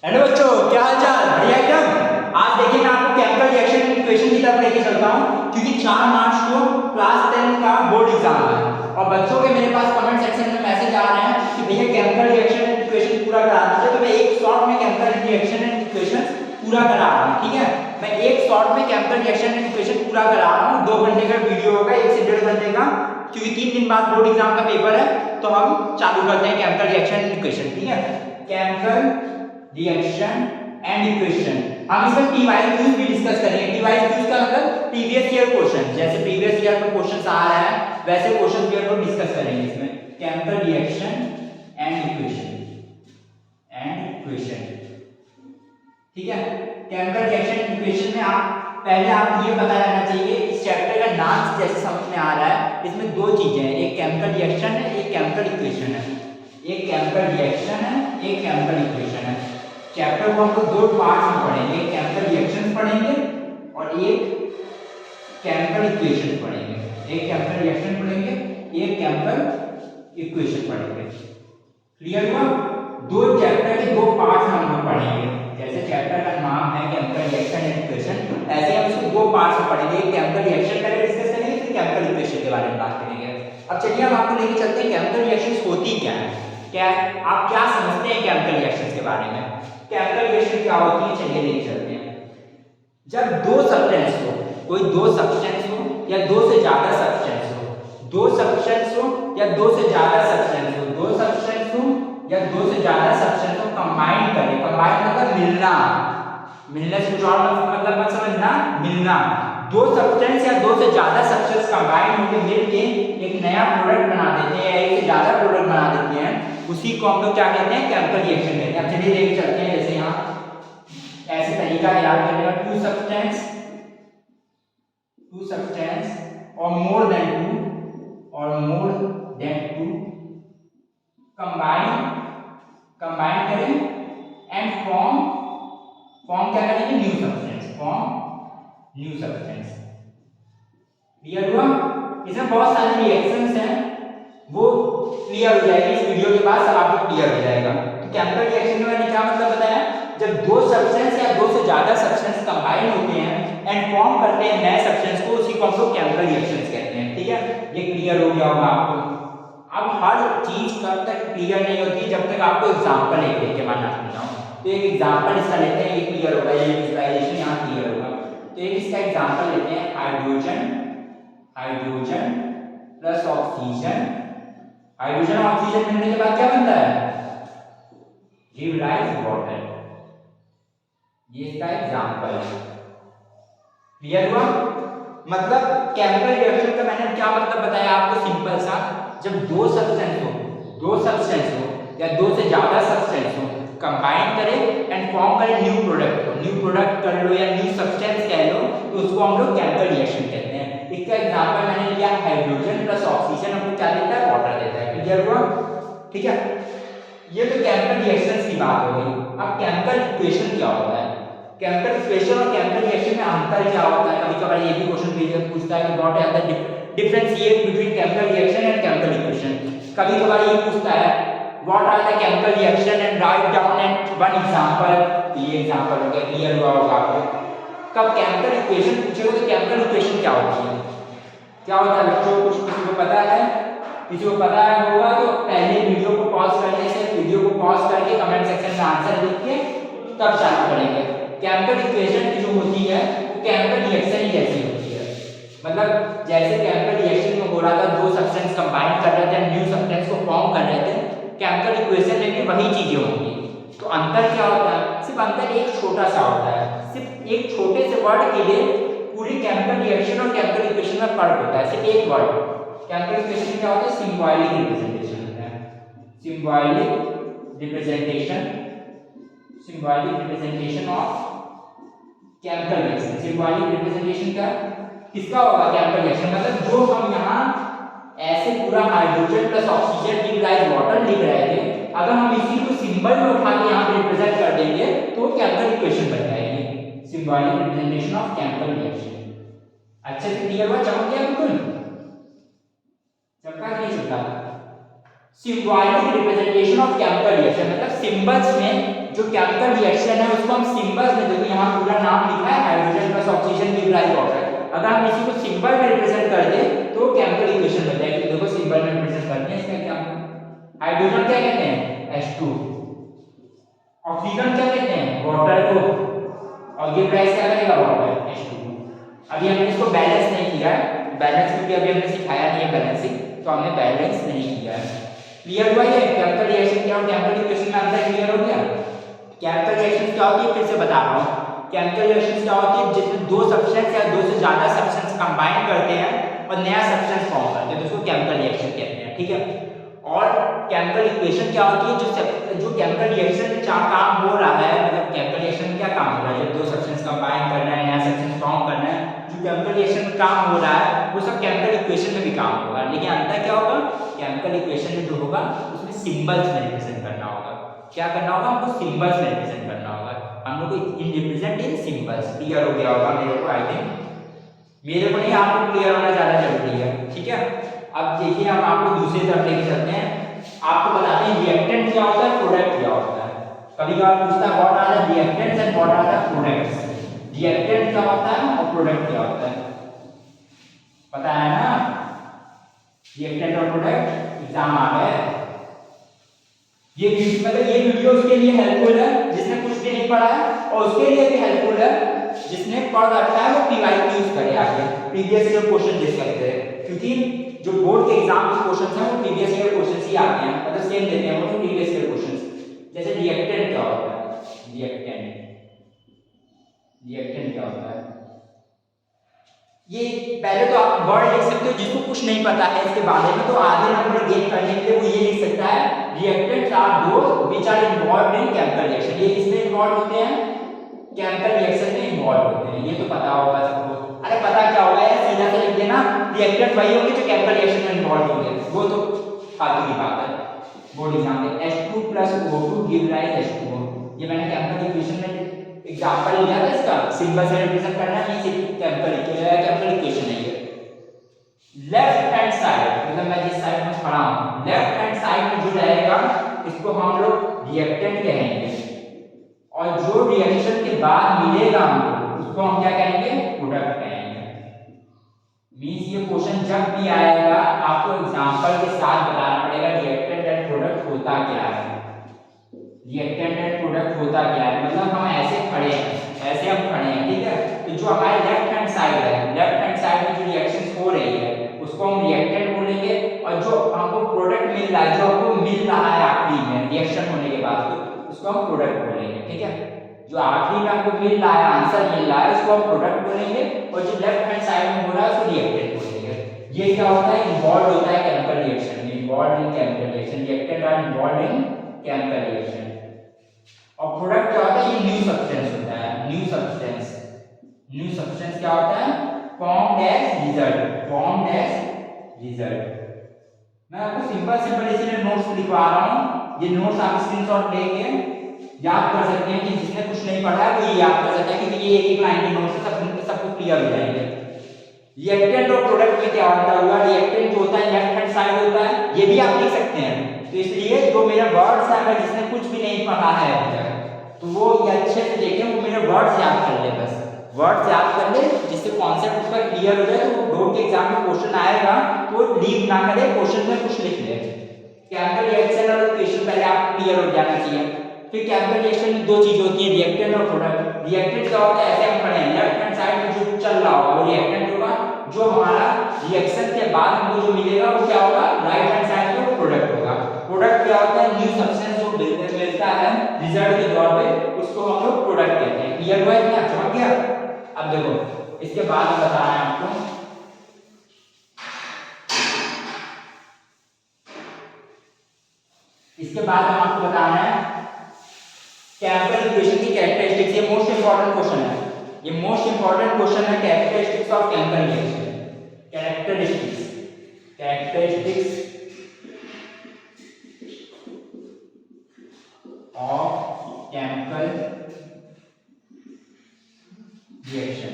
Hello बच्चों, क्या हाल चाल? बढ़िया एकदम। आज देखिए मैं आपको केमिकल रिएक्शन इक्वेशन की तरफ लेके चलता हूँ, क्योंकि 4 मार्च को क्लास 10 का बोर्ड एग्जाम है और बच्चों के मेरे पास कमेंट सेक्शन में मैसेज आ रहे हैं कि भैया केमिकल रिएक्शन इक्वेशन पूरा करा दीजिए। तो मैं एक शॉर्ट में केमिकल रिएक्शन इक्वेशन पूरा करा रहा हूँ। ठीक है, मैं एक शॉर्ट में केमिकल रिएक्शन इक्वेशन पूरा करा रहा हूँ। 2 घंटे का वीडियो होगा, 1 से 1.5 घंटे का, क्योंकि 3 दिन बाद बोर्ड एग्जाम का पेपर है। तो हम चालू करते हैं केमिकल रिएक्शन इक्वेशन। ठीक है, केमिकल रिएक्शन एंड इक्वेशन। हम इसमें पीवाईक्यूज भी डिस्कस करेंगे। पीवाईक्यूज का मतलब प्रीवियस ईयर क्वेश्चन, जैसे प्रीवियस ईयर में क्वेश्चंस आ रहा है वैसे क्वेश्चन भी हम लोग डिस्कस करेंगे इसमें। केमिकल रिएक्शन एंड इक्वेशन ठीक है। केमिकल रिएक्शन इक्वेशन में आप पहले आपको ये पता रहना चाहिए, इस चैप्टर का नाम जैसे समझ में आ रहा है, इसमें 2 चीजें हैं, एक केमिकल रिएक्शन है, एक केमिकल इक्वेशन है। एक केमिकल रिएक्शन है, एक केमिकल इक्वेशन है। चैप्टर को हम लोग 2 पार्ट में पढ़ेंगे, एक केमिकल रिएक्शन पढ़ेंगे और एक केमिकल इक्वेशन पढ़ेंगे। एक केमिकल रिएक्शन पढ़ेंगे, एक केमिकल इक्वेशन पढ़ेंगे। क्लियर हुआ? 2 चैप्टर के 2 पार्ट में हम लोग पढ़ेंगे। जैसे चैप्टर का नाम है केमिकल रिएक्शन एंड इक्वेशन, ऐसे हम इसको 2 पार्ट में पढ़ेंगे। एक केमिकल रिएक्शन पहले डिस्कस करेंगे, फिर केमिकल इक्वेशन के बारे में बात करेंगे। अब चलिए हम आपको लेके चलते हैं केमिकल रिएक्शंस होती क्या है, क्या आप क्या समझते हैं केमिकल रिएक्शंस के बारे में। केमिकल रिएक्शन क्या होती है, चलिए लेके चलते हैं। जब 2 सब्सटेंस हो, कोई 2 सब्सटेंस हो या 2 से ज्यादा सब्सटेंस हो, 2 सब्सटेंस हो या 2 से ज्यादा सब्सटेंस हो, 2 सब्सटेंस हो या 2 से ज्यादा सब्सटेंस को कंबाइन करें। कंबाइन मतलब मिलना, मिलने से कुछ और मतलब मत समझना, मिलना। 2 सब्सटेंस या 2 से ज्यादा सब्सटेंस कंबाइन होकर मिलके एक नया प्रोडक्ट बना देते हैं या एक से ज्यादा प्रोडक्ट बना देते हैं, उसी को हम लोग क्या कहते हैं, केमिकल रिएक्शन कहते हैं। अब चलिए लेके चलते हैं। जैसे यहाँ ऐसे तरीका याद करेगा, 2 सब्सटेंस और मोर देन 2 कंबाइन करें एंड फॉर्म क्या करेंगे, न्यू सब्सटेंस, क्लियर हुआ? इसमें बहुत सारे रिएक्शंस हैं, वो क्लियर हो जाएगी इस वीडियो के बाद, सब आपको क्लियर हो जाएगा। तो केमिकल रिएक्शन में मैंने क्या मतलब बताया, जब 2 सब्सटेंस या 2 से ज्यादा सब्सटेंस कंबाइन होते हैं एंड फॉर्म करते हैं नए सब्सटेंस को, उसी को हम लोग केमिकल रिएक्शंस कहते हैं। ठीक है, ये क्लियर हो गया होगा आपको। अब हर चीज कब तक क्लियर नहीं होती, जब तक आपको एग्जांपल एक लेके मैं ना समझाऊं। तो एक एग्जांपल इसका लेते हैं, ये क्लियर होगा, ये विजुअलाइजेशन यहां क्लियर होगा। तो एक इसका एग्जांपल लेते हैं, हाइड्रोजन प्लस ऑक्सीजन। हाइड्रोजन और ऑक्सीजन मिलने के बाद क्या बनता है, गिव राइज वाटर। ये इसका एग्जांपल है। क्लियर हुआ? मतलब केमिकल रिएक्शन का मैंने क्या मतलब बताया आपको, सिंपल सा, जब 2 सब्सटेंस हो या 2 से ज्यादा सब्सटेंस हो, कंबाइन करें एंड फॉर्म करें न्यू प्रोडक्ट को, न्यू प्रोडक्ट कर लो या न्यू सब्सटेंस कह लो, तो उसको हम लोग केमिकल रिएक्शन कहते हैं। इसका एग्जांपल मैंने लिया हाइड्रोजन प्लस ऑक्सीजन, हमको क्या देता है, वाटर देता है। क्लियर हुआ? ठीक है, ये तो केमिकल रिएक्शंस की बात हो गई। अब केमिकल इक्वेशन क्या होता है, केमिकल इक्वेशन और केमिकल रिएक्शन में अंतर क्या होता है। कभी कभार ये भी क्वेश्चन पूछता है कि what are the differentiate between chemical reaction and chemical equation. कभी कभार ये पूछता है what are the chemical reaction and write down and one example. ये एग्जांपल हो गया, क्लियर हुआ होगा आपको। कब केमिकल इक्वेशन पूछेगा तो केमिकल इक्वेशन क्या होती है, क्या होता है बच्चों, कुछ किसी को पता है? किसी को पता है होगा तो पहले वीडियो को पॉज करने से, वीडियो को पॉज करके कमेंट सेक्शन में आंसर लिख के तब चालू करेंगे। केमिकल इक्वेशन जो होती है वो केमिकल रिएक्शन ही जैसी होती है। मतलब जैसे केमिकल रिएक्शन में हो रहा था, 2 सब्सटेंस कंबाइन कर रहे थे, न्यू सब्सटेंस को फॉर्म कर रहे थे, केमिकल इक्वेशन में भी वही चीजें होंगी। तो अंतर क्या होता है, सिर्फ अंतर एक छोटा सा होता है, सिर्फ एक छोटे से वर्ड के लिए पूरी केमिकल रिएक्शन और केमिकल इक्वेशन में फर्क होता है। सिर्फ एक वर्ड, केमिकल इक्वेशन क्या होता है, सिंबॉलिक रिप्रेजेंटेशन होता है। Symbolic representation of chemical reaction. Symbolic representation का किसका होगा, केमिकल रिएक्शन। मतलब जो हम यहाँ ऐसे पूरा hydrogen plus oxygen give rise water लिख रहे थे, अगर हम इसी को सिंबल में उठा के यहाँ पे रिप्रेजेंट कर देंगे तो केमिकल इक्वेशन बन जाएगी, symbolic representation of chemical reaction. अच्छे से क्लियर हुआ? चमक गया बिल्कुल? चमका नहीं चमका? Symbolic representation of chemical reaction मतलब सिंबल्स में जो केमिकल रिएक्शन है उसको हम सिंबल्स में, देखो यहाँ पूरा नाम लिखा है hydrogen plus oxygen give rise water, अगर हम इसी को सिंबल में रिप्रेजेंट कर दे तो केमिकल इक्वेशन बन जाएगी। देखो सिंबल में रिप्रेजेंट करते हैं इसका क्या, हाइड्रोजन क्या कहते हैं H2, ऑक्सीजन क्या कहते हैं वाटर को, और गिव राइज क्या करेगा वाटर H2। अभी हमने इसको बैलेंस नहीं किया है, बैलेंस क्योंकि अभी हमने सिखाया नहीं है बैलेंसिंग, तो हमने बैलेंस नहीं किया है। क्लियर हुआ ये केमिकल रिएक्शन क्या और केमिकल इक्वेशन में अंदर क्लियर हो गया। केमिकल रिएक्शन क्या होती है फिर से बता रहा हूँ, केमिकल रिएक्शन क्या होती है जिसमें दो सब्सटेंस या दो से ज्यादा सब्सटेंस कंबाइन करते हैं और नया सब्सटेंस फॉर्म करते हैं, तो उसको केमिकल रिएक्शन कहते हैं, ठीक है। और केमिकल इक्वेशन क्या होती है, जो केमिकल रिएक्शन में क्या काम हो रहा है, मतलब केमिकल रिएक्शन में क्या काम हो रहा है, जब दो सब्सटेंस कंबाइन करना है, नया सब्सटेंस फॉर्म करना है, जो केमिकल रिएक्शन में काम हो रहा है वो सब केमिकल इक्वेशन में भी काम होगा, लेकिन अंतर क्या होगा, केमिकल इक्वेशन में जो होगा उसमें सिंबल्स में रिप्रेजेंट करना होगा। क्या करना होगा हमको, सिंबल्स में रिप्रेजेंट करना होगा, हम लोग को इन रिप्रेजेंट इन सिंबल्स। क्लियर हो गया होगा मेरे को, आई थिंक मेरे को नहीं, आपको क्लियर होना ज्यादा जरूरी है, ठीक है। अब देखिए हम आपको दूसरी तरफ लेके चलते हैं, आपको बताते हैं रिएक्टेंट क्या होता है, प्रोडक्ट क्या होता है। कभी कभार पूछता है what are the reactants and what are the products, reactant क्या होता है और प्रोडक्ट क्या होता है, पता है ना, रिएक्टेंट और प्रोडक्ट एग्जाम आ गए। ये मतलब ये वीडियो उसके लिए हेल्पफुल है जिसने कुछ भी नहीं पढ़ा है, और उसके लिए भी हेल्पफुल है जिसने पढ़ रखा है, वो पीवाईक्यूज करे आगे, प्रीवियस ईयर क्वेश्चन डिस्कस करे, क्योंकि जो बोर्ड के एग्जाम के क्वेश्चन हैं वो प्रीवियस ईयर क्वेश्चन ही आते हैं, मतलब सेम देते हैं वो प्रीवियस ईयर क्वेश्चन। जैसे रिएक्टेंट क्या होता है, रिएक्टेंट क्या होता है, ये पहले तो आप वर्ड लिख सकते हो, जिसको कुछ नहीं पता है इसके बारे में तो आगे नंबर गेन करने के लिए वो ये लिख सकता है, reactants are those which are involved in chemical reaction. ये किसमें इन्वॉल्व होते हैं, केमिकल रिएक्शन में इन्वॉल्व होते हैं, ये तो पता होगा सबको। अरे पता क्या होगा यार, सीधा से लिख देना, रिएक्टेंट वही होंगे जो केमिकल रिएक्शन में इन्वॉल्व होंगे, वो तो फालतू की बात है। बोर्ड एग्जाम में H2 + O2 give rise H2O, ये मैंने केमिकल इक्वेशन में एग्जांपल लिया था, इसका सिंबल से रिप्रेजेंट करना है, ये केमिकल इक्वेशन है ये। लेफ्ट हैंड साइड, मतलब मैं जिस साइड में खड़ा हूं, लेफ्ट हैंड साइड में जो रहेगा इसको हम लोग रिएक्टेंट कहेंगे, और जो रिएक्शन के बाद मिलेगा हमको उसको हम क्या कहेंगे, प्रोडक्ट कहेंगे। मींस ये क्वेश्चन जब भी आएगा आपको एग्जांपल के साथ बताना पड़ेगा रिएक्टेंट एंड प्रोडक्ट होता क्या है, रिएक्टेंट एंड प्रोडक्ट होता क्या है, मतलब हम ऐसे खड़े हैं, ऐसे हम खड़े हैं, ठीक है, तो जो हमारे लेफ्ट हैंड साइड है, लेफ्ट हैंड साइड में जो रिएक्शंस हो रही है उसको हम रिएक्टेंट बोलेंगे, और जो हमको प्रोडक्ट मिल रहा है, जो हमको मिल रहा है आखिरी में रिएक्शन होने के बाद, तो उसको हम प्रोडक्ट बोलेंगे, ठीक है। जो आखिरी में हमको मिल रहा है, आंसर मिल रहा है, उसको हम प्रोडक्ट बोलेंगे, और जो लेफ्ट हैंड साइड में हो रहा है उसको रिएक्टेंट बोलेंगे। ये क्या होता है, इन्वॉल्व होता है केमिकल रिएक्शन में, involve in chemical reaction, reactant are involve in chemical reaction. और प्रोडक्ट क्या होता है, ये न्यू सब्सटेंस होता है, न्यू सब्सटेंस, न्यू सब्सटेंस क्या होता है, formed as result, formed as result. मैं आपको सिंपल इसलिए नोट्स लिखवा रहा हूँ, ये नोट्स आप स्क्रीनशॉट लेके याद कर सकते हैं, कि जिसने कुछ नहीं पढ़ा है वो ये याद कर सकता है, क्योंकि ये एक लाइन के नोट्स से सबको क्लियर हो जाएंगे। रिएक्टेंट और प्रोडक्ट में क्या होता हुआ, रिएक्टेंट जो होता है लेफ्ट हैंड साइड होता है, ये भी आप लिख सकते हैं, तो इसलिए जो मेरे वर्ड्स है, अगर जिसने कुछ भी नहीं पढ़ा है अभी तक तो वो ये अच्छे से देखें, वो मेरे वर्ड्स याद कर ले, बस वर्ड्स याद कर ले, जिससे कॉन्सेप्ट उसका क्लियर हो जाए, तो बोर्ड के एग्जाम में क्वेश्चन आएगा तो लीव ना करे, क्वेश्चन में कुछ लिख ले। केमिकल रिएक्शन और इक्वेशन पहले आप क्लियर हो जाना चाहिए। फिर केमिकल रिएक्शन में दो चीज होती है, रिएक्टेंट और प्रोडक्ट। रिएक्टेंट क्या होता है, ऐसे हम खड़े हैं, लेफ्ट हैंड साइड में जो चल रहा होगा वो रिएक्टेंट होगा, जो हमारा रिएक्शन के बाद हमको जो मिलेगा वो क्या होगा, राइट हैंड साइड में प्रोडक्ट होगा। प्रोडक्ट क्या होता है, न्यू सब्सटेंस जो मिलता है रिजल्ट के तौर पे, उसको हम लोग प्रोडक्ट कहते हैं। क्लियर हुआ है क्या, समझ गया। अब देखो इसके बाद हम बता रहे हैं आपको, इसके बाद हम आपको बता रहे हैं केमिकल इक्वेशन की कैरेक्टरिस्टिक्स। ये मोस्ट इंपॉर्टेंट क्वेश्चन है, ये मोस्ट इंपॉर्टेंट क्वेश्चन है, characteristics of chemical reaction. Characteristics, characteristics of chemical reaction.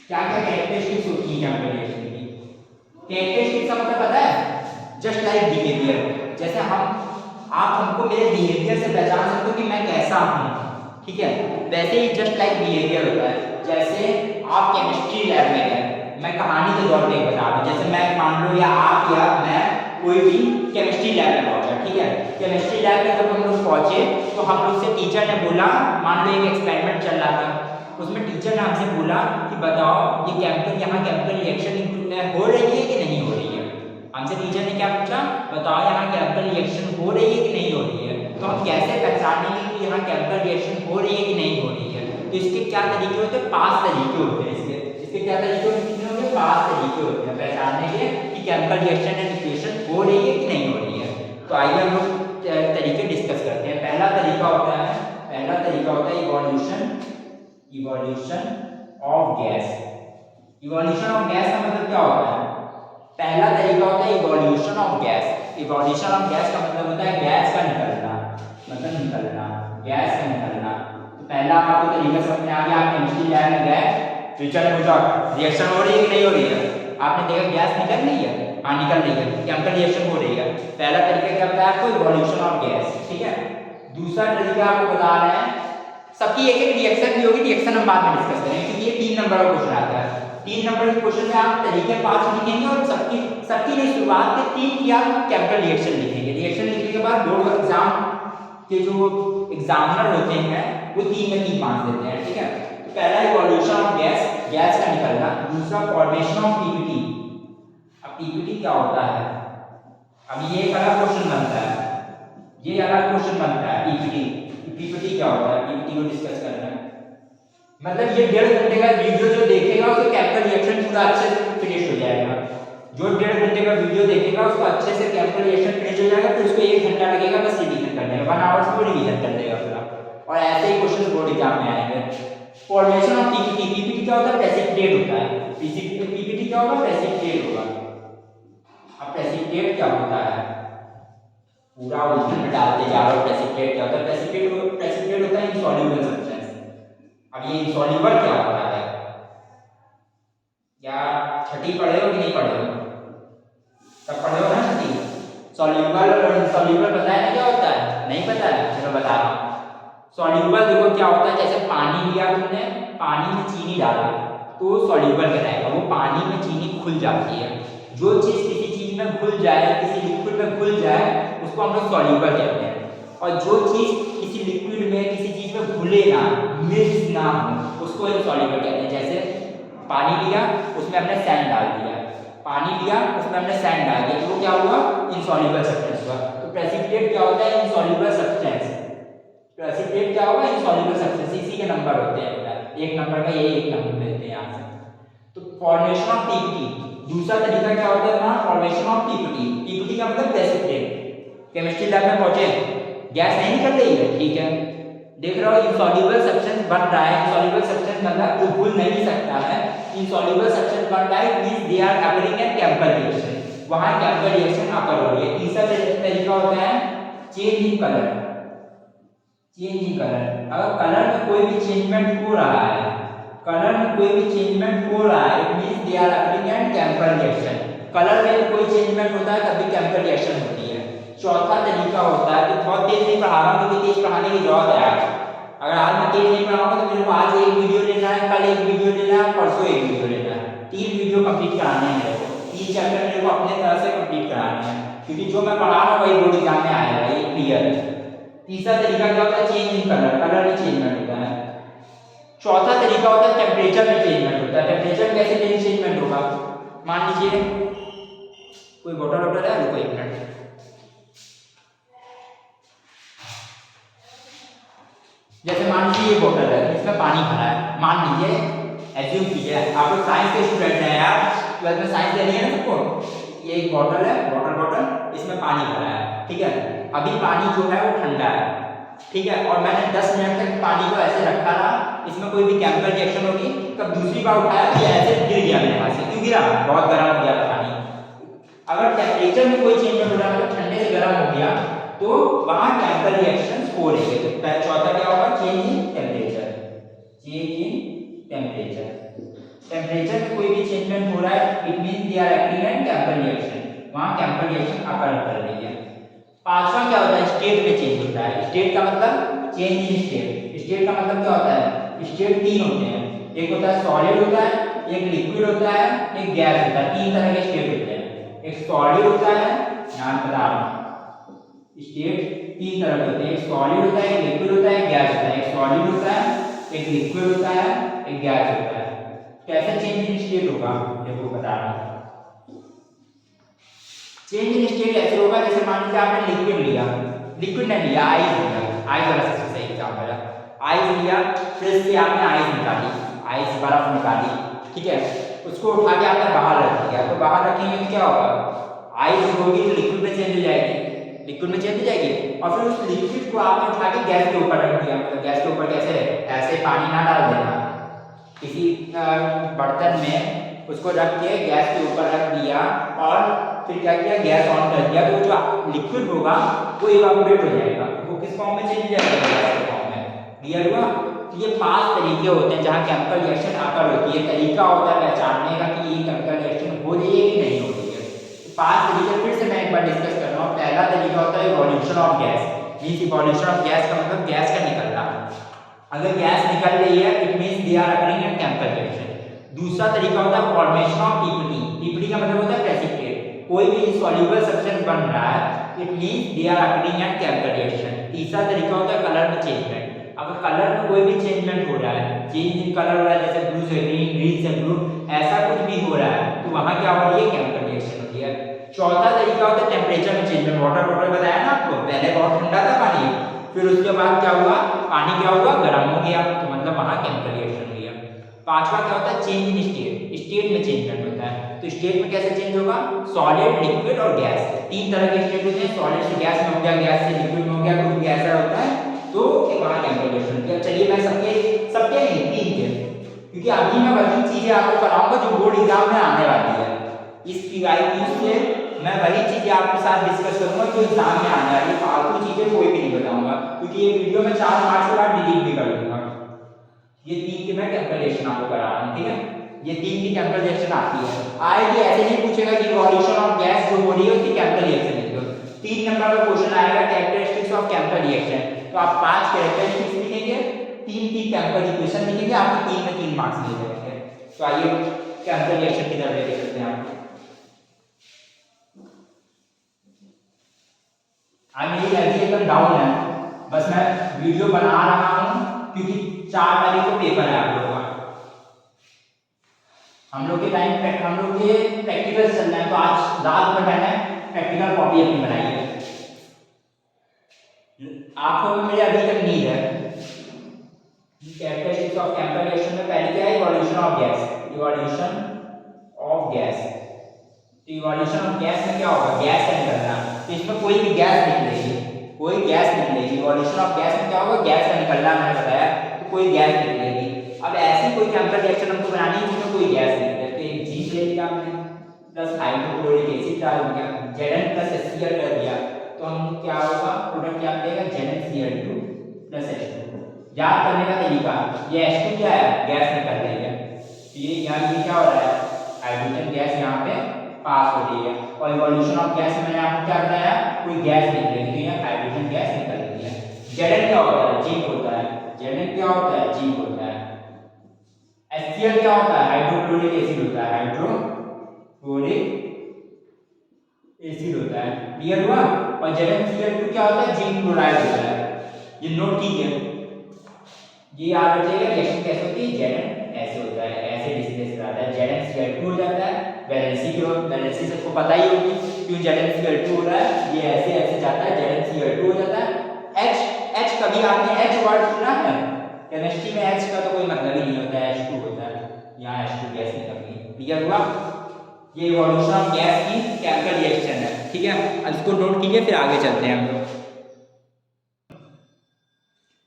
क्या क्या कैरेक्टरिस्टिक्स होती है केमिकल रिएक्शन की। कैरेक्टरिस्टिक्स का मतलब पता है, जस्ट लाइक बिहेवियर। जैसे हम आप हमको मेरे बिहेवियर से पहचान सकते हो कि मैं कैसा हूँ, ठीक है। वैसे ही जस्ट लाइक बिहेवियर होता है, जैसे आप केमिस्ट्री लैब में गए, मैं कहानी के तौर पे बता दूं, जैसे मैं मान लो या आप या मैं कोई भी केमिस्ट्री लैब में पहुंचा, ठीक है। केमिस्ट्री लैब में जब हम लोग पहुंचे तो हम लोग से टीचर ने बोला, मान लो एक एक्सपेरिमेंट चल रहा था, उसमें टीचर ने हमसे बोला कि बताओ ये यहाँ केमिकल रिएक्शन हो रही है कि नहीं हो रही है। हमसे टीचर ने क्या पूछा, बताओ यहाँ केमिकल रिएक्शन हो रही है कि नहीं हो रही है। तो हम कैसे पहचानेंगे कि यहाँ केमिकल रिएक्शन हो रही है कि नहीं हो रही है। तो इसके क्या तरीके होते हैं, 5 तरीके होते हैं इसके क्या तरीके होते हैं, 5 तरीके होते हैं पहचानने के कि केमिकल रिएक्शन एंड इक्वेशन हो रही है कि नहीं हो रही है। तो आइए हम लोग तरीके डिस्कस करते हैं। पहला तरीका होता है evolution of gas. Evolution of gas का मतलब क्या होता है, पहला तरीका होता है evolution of gas. Evolution of gas का मतलब होता है गैस का निकलना, गैस का निकलना। तो पहला आपको तरीका समझ में आ गया, आप केमिस्ट्री लैब में गए, टीचर ने पूछा रिएक्शन हो रही है कि नहीं हो रही है, आपने देखा गैस निकल रही है, हाँ निकल रही है, केमिकल रिएक्शन हो रही है। पहला तरीका क्या बताया आपको, इवोल्यूशन ऑफ गैस, ठीक है। दूसरा तरीका आपको बता रहे हैं, सबकी एक एक रिएक्शन भी होगी, रिएक्शन हम बाद में डिस्कस करेंगे क्योंकि ये 3 नंबर का क्वेश्चन आता है। 3 नंबर के क्वेश्चन में आप तरीके 5 लिखेंगे और सबकी नहीं, शुरुआत के 3 की आप केमिकल रिएक्शन लिखेंगे। रिएक्शन लिखने के बाद बोर्ड एग्जाम के जो एग्जामिनर होते हैं वो 3 में 3 मार्क्स देते हैं, ठीक है। तो पहला इवोल्यूशन ऑफ गैस का निकलना। दूसरा फॉर्मेशन ऑफ पीपीटी। अब पीपीटी क्या होता है, अब ये एक अलग क्वेश्चन बनता है, पीपीटी क्या होता है, पीपीटी को डिस्कस करना है। मतलब ये 1.5 घंटे का वीडियो जो देखेगा उसको केमिकल रिएक्शन पूरा अच्छे से फिनिश हो जाएगा। जो 1.5 घंटे का वीडियो देखेगा उसको अच्छे से केमिकल रिएक्शन फिनिश हो जाएगा, फिर उसको 1 घंटा लगेगा बस रिवीजन करने में, 1 आवर्स को रिवीजन कर देगा पूरा। और ऐसे ही क्वेश्चन बोर्ड एग्जाम में आएंगे। Formation of PPT. पीपीटी क्या होता है, प्रेसिपिटेट होता है। पीपीटी क्या होगा, प्रेसिपिटेट होगा। अब प्रेसिपिटेट क्या होता है, पूरा उलझन में डालते जा रहे हो। प्रेसिपिटेट क्या होता है, प्रेसिपिटेट होता है इनसॉल्युबल सब्सटेंस। अब ये इनसॉल्युबल क्या होता है, क्या छठी पढ़े हो कि नहीं पढ़े हो, सब पढ़े हो ना छठी। सॉल्युबल और इनसॉल्युबल पता है ना क्या होता है, नहीं पता है, चलो बता रहा हूँ। सॉल्युबल देखो क्या होता है, जैसे पानी लिया तुमने, पानी में चीनी डाला तो सॉल्युबल कहलाएगा, वो पानी में चीनी घुल जाती है। जो चीज किसी चीज में घुल जाए, किसी लिक्विड में घुल जाए, उसको हम लोग सॉल्युबल कहते हैं। और जो चीज किसी लिक्विड में, किसी चीज में घुले ना, मिक्स ना हो, उसको इनसॉल्युबल कहते हैं। जैसे पानी लिया, उसमें हमने सैंड डाल दिया, तो वो क्या हुआ, इनसॉल्युबल सब्सटेंस हुआ। तो प्रेसिपिटेट क्या होता है, इनसॉल्युबल सब्सटेंस। प्रेसिपिटेट क्या होगा, इनसॉल्युबल सब्सटेंस। इसी के नंबर होते हैं, 1 नंबर का ये 1 नंबर मिलते हैं यहाँ से। तो फॉर्मेशन ऑफ पीपीटी। दूसरा तरीका क्या होता है हमारा, फॉर्मेशन ऑफ पीपीटी। पीपीटी का मतलब प्रेसिपिटेट। केमिस्ट्री लैब में पहुंचे, गैस नहीं निकल रही है, ठीक है, देख रहे हो इनसॉल्युबल सब्सटेंस बन रहा है। इनसॉल्युबल सब्सटेंस मतलब वो घुल नहीं सकता है, इनसॉल्युबल सब्सटेंस बन रहा है, means they are occurring at chemical reaction, वहां केमिकल रिएक्शन अकर हो रही है। तीसरा तरीका होता है चेंज इन कलर। अगर कलर में कोई भी चेंजमेंट हो रहा है, it means they are occurring at chemical reaction. Colour में कोई चेंजमेंट होता है तभी केमिकल रिएक्शन होती है। चौथा तरीका होता है, तो बहुत तेज नहीं पढ़ा रहा हूँ क्योंकि तेज पढ़ाने की जरूरत है आज। अगर आज मैं तेज नहीं पढ़ाऊंगा तो मेरे को आज एक वीडियो लेना है, कल एक वीडियो लेना है, परसों एक वीडियो लेना है। 3 वीडियो कंप्लीट कराने हैं मेरे को, 3 चैप्टर मेरे को अपने तरह से कंप्लीट कराने हैं, क्योंकि जो मैं पढ़ा रहा हूँ वही बोर्ड एग्जाम में आएगा, ये क्लियर है। तीसरा तरीका क्या होता है, चेंज इन कलर में चेंजमेंट होता है। चौथा तरीका होता है टेम्परेचर में चेंजमेंट होता है। टेम्परेचर कैसे चेंजमेंट होगा, मान लीजिए कोई बोतल है, रुको 1 मिनट, जैसे मान लीजिए ये बोतल है, इसमें पानी भरा है, मान लीजिए, एज्यूम कीजिए आप लोग साइंस के स्टूडेंट हैं यार, 12th में साइंस लेनी है ना सबको। ये एक बोतल है, बोतल, इसमें पानी भरा है, ठीक है। अभी पानी जो है वो ठंडा है, ठीक है, और मैंने 10 मिनट तक पानी को ऐसे रखा रहा, इसमें कोई भी केमिकल रिएक्शन होगी, तब दूसरी बार उठाया तो ऐसे गिर गया मेरे हाथ से, क्यों गिरा, बहुत गर्म हो गया था पानी। अगर टेम्परेचर में कोई चेंज हो रहा है, तो ठंडे से गर्म हो गया, तो वहां केमिकल रिएक्शंस हो रही है। तो चौथा क्या होगा, चेंज इन टेम्परेचर। टेम्परेचर में कोई भी चेंजमेंट हो रहा है, it means they are acting at chemical reaction, वहां केमिकल रिएक्शन अकर कर रही है। पांचवा क्या होता है, स्टेट में चेंज होता है। स्टेट का मतलब चेंज इन स्टेट। स्टेट का मतलब क्या होता है, स्टेट तीन होते हैं, एक होता है सॉलिड होता है, एक लिक्विड होता है, एक गैस होता है। तीन तरह के स्टेट होते हैं। एक सॉलिड होता है, ध्यान बता रहा हूं, स्टेट तीन तरह के होते हैं, एक सॉलिड होता है, एक लिक्विड होता है, एक गैस होता है। एक सॉलिड होता है, एक लिक्विड होता है, एक गैस होता है। कैसे चेंज इन स्टेट होगा देखो बता रहा हूं। चेंज इन स्टेट ऐसे होगा जैसे मान लीजिए आपने लिक्विड लिया, लिक्विड नहीं लिया, आइस लिया, आइस वाला सबसे सही एग्जांपल है। आइस लिया, फिर से आपने आइस निकाली, आइस बर्फ निकाली, ठीक है, उसको उठा के आपने बाहर रख दिया। तो बाहर रखेंगे तो क्या होगा, आइस होगी तो लिक्विड में चेंज हो जाएगी, लिक्विड में चेंज हो जाएगी। और फिर उस लिक्विड को आपने उठा के गैस के ऊपर रख दिया। मतलब गैस के ऊपर कैसे, ऐसे पानी ना डाल देना, किसी बर्तन में उसको रख के गैस के ऊपर रख दिया और फिर क्या किया, गैस ऑन कर दिया, तो जो लिक्विड होगा वो इवापोरेट हो जाएगा। वो किस फॉर्म में चेंज हो जाएगा, गैस के फॉर्म में। क्लियर हुआ। तो ये 5 तरीके होते हैं जहाँ केमिकल रिएक्शन आकर होती है। तरीका होता है पहचानने का कि ये केमिकल रिएक्शन हो रही है कि नहीं हो रही है। तो 5 तरीके फिर से मैं एक बार डिस्कस कर रहा हूँ। पहला तरीका होता है evolution of gas. Means evolution of gas का मतलब गैस का निकलना। अगर गैस निकल रही है it means they are occurring in chemical reaction. दूसरा तरीका होता है फॉर्मेशन ऑफ पीपीटी। पीपीटी का मतलब होता है प्रेसिपिटेट। कोई भी इनसॉल्युबल सब्सटेंस बन रहा है it means they are occurring at chemical reaction. तीसरा तरीका होता है कलर में चेंजमेंट। अगर कलर में कोई भी चेंजमेंट हो रहा है, चेंज इन कलर हो रहा है, जैसे ब्लू से ग्रीन, ग्रीन से ब्लू, ऐसा कुछ भी हो रहा है तो वहां क्या हो रही है, केमिकल रिएक्शन हो रही है। चौथा तरीका होता है टेम्परेचर में चेंजमेंट। वाटर बॉटल बताया ना आपको, पहले बहुत ठंडा था पानी, फिर उसके बाद क्या हुआ, पानी क्या हुआ, गर्म हो गया, तो मतलब वहां केमिकल रिएक्शन हो गया। पांचवा क्या होता है, चेंज इन स्टेट। स्टेट में चेंजमेंट होता है। तो स्टेट में कैसे चेंज होगा, सॉलिड, लिक्विड और गैस। तीन तरह के स्टेट होते हैं। सॉलिड से गैस में हो गया, गैस से लिक्विड में हो गया, कुछ भी ऐसा होता है तो वहां केमिकल रिएक्शन होती है। चलिए मैं सबके नहीं, तीन के, क्योंकि अभी मैं वही चीजें आपको कराऊंगा जो बोर्ड एग्जाम में आने वाली है। इस PYQ से मैं वही चीजें आपके साथ डिस्कस करूंगा जो एग्जाम में आने वाली है। फालतू चीजें कोई भी नहीं बताऊंगा, क्योंकि ये वीडियो मैं 4 मार्च के बाद डिलीट भी कर दूंगा। ये तीन की मैं केमिकल रिएक्शन आपको करा रहा हूं, ठीक है। ये तीन की केमिकल रिएक्शन आती है। आएगी ऐसे नहीं पूछेगा कि इवोल्यूशन ऑफ गैस जो हो रही है उसकी केमिकल रिएक्शन लिख दो। 3 नंबर का क्वेश्चन आएगा कैरेक्टरिस्टिक्स ऑफ केमिकल रिएक्शन। तो आप 5 कैरेक्टरिस्टिक्स लिखेंगे, 3 की केमिकल इक्वेशन लिखेंगे, आपको 3 में 3 मार्क्स मिल जाएंगे। तो आइए केमिकल रिएक्शन की तरफ लेके चलते हैं आपको। आज मेरी एनर्जी एकदम डाउन है, बस मैं वीडियो बना रहा हूं क्योंकि 4 तारीख को पेपर है आप लोगों का। हम लोग के प्रैक्टिकल चल रहे हैं, तो आज रात में मैंने प्रैक्टिकल कॉपी अपनी बनाई है। आपको मेरे अभी तक नीड है। कैरेक्टरिस्टिक्स ऑफ केमिकल रिएक्शन में पहले क्या है, evolution of gas. Evolution of gas. तो इवोल्यूशन ऑफ गैस में क्या होगा, गैस का निकलना। तो इसमें कोई भी गैस निकलेगी, कोई गैस निकलेगी। इवोल्यूशन ऑफ गैस में क्या होगा, गैस का निकलना मैंने बताया, तो कोई गैस निकलेगी। अब ऐसी कोई केमिकल रिएक्शन हमको बनानी है जिसमें कोई गैस निकले। तो एक जीन ले लिया हमने, प्लस हाइड्रोक्लोरिक एसिड डाल दिया, Zn प्लस HCl कर दिया, तो हम क्या होगा, प्रोडक्ट क्या मिलेगा, ZnCl2 प्लस H2। याद करने का तरीका, ये H2 क्या है, गैस निकल रही है, तो ये यहाँ ये क्या हो रहा है, हाइड्रोजन गैस यहाँ पे पास हो रही है। और इवोल्यूशन ऑफ गैस में मैंने आपको क्या बताया, कोई गैस निकलेगी, तो यहाँ हाइड्रोजन गैस निकल रही है। Zn क्या होता है, जिंक होता है। Zn क्या होता है, जिंक होता है। HCl क्या होता है, हाइड्रोक्लोरिक एसिड होता है, हाइड्रोक्लोरिक एसिड होता है। क्लियर हुआ। और ZnCl2 क्या होता है, जिंक क्लोराइड होता है। ये नोट कीजिए, ये याद रखिएगा। रिएक्शन कैसे होती है, Zn ऐसे होता है, ऐसे डिस्प्लेस कराता है, ZnCl2 हो जाता है। वैलेंसी की वैलेंसी सबको पता ही होगी क्यों ZnCl2 हो रहा है, ये ऐसे ऐसे जाता है, ZnCl2 हो जाता है। H कभी आपने H वर्ड सुना है, केमिस्ट्री में H का तो कोई मतलब ही नहीं होता है, H2 होता है। यहाँ H2 गैस निकल गई। क्लियर हुआ। ये इवोल्यूशन ऑफ गैस की केमिकल रिएक्शन है, ठीक है। अब इसको नोट कीजिए, फिर आगे चलते हैं हम लोग।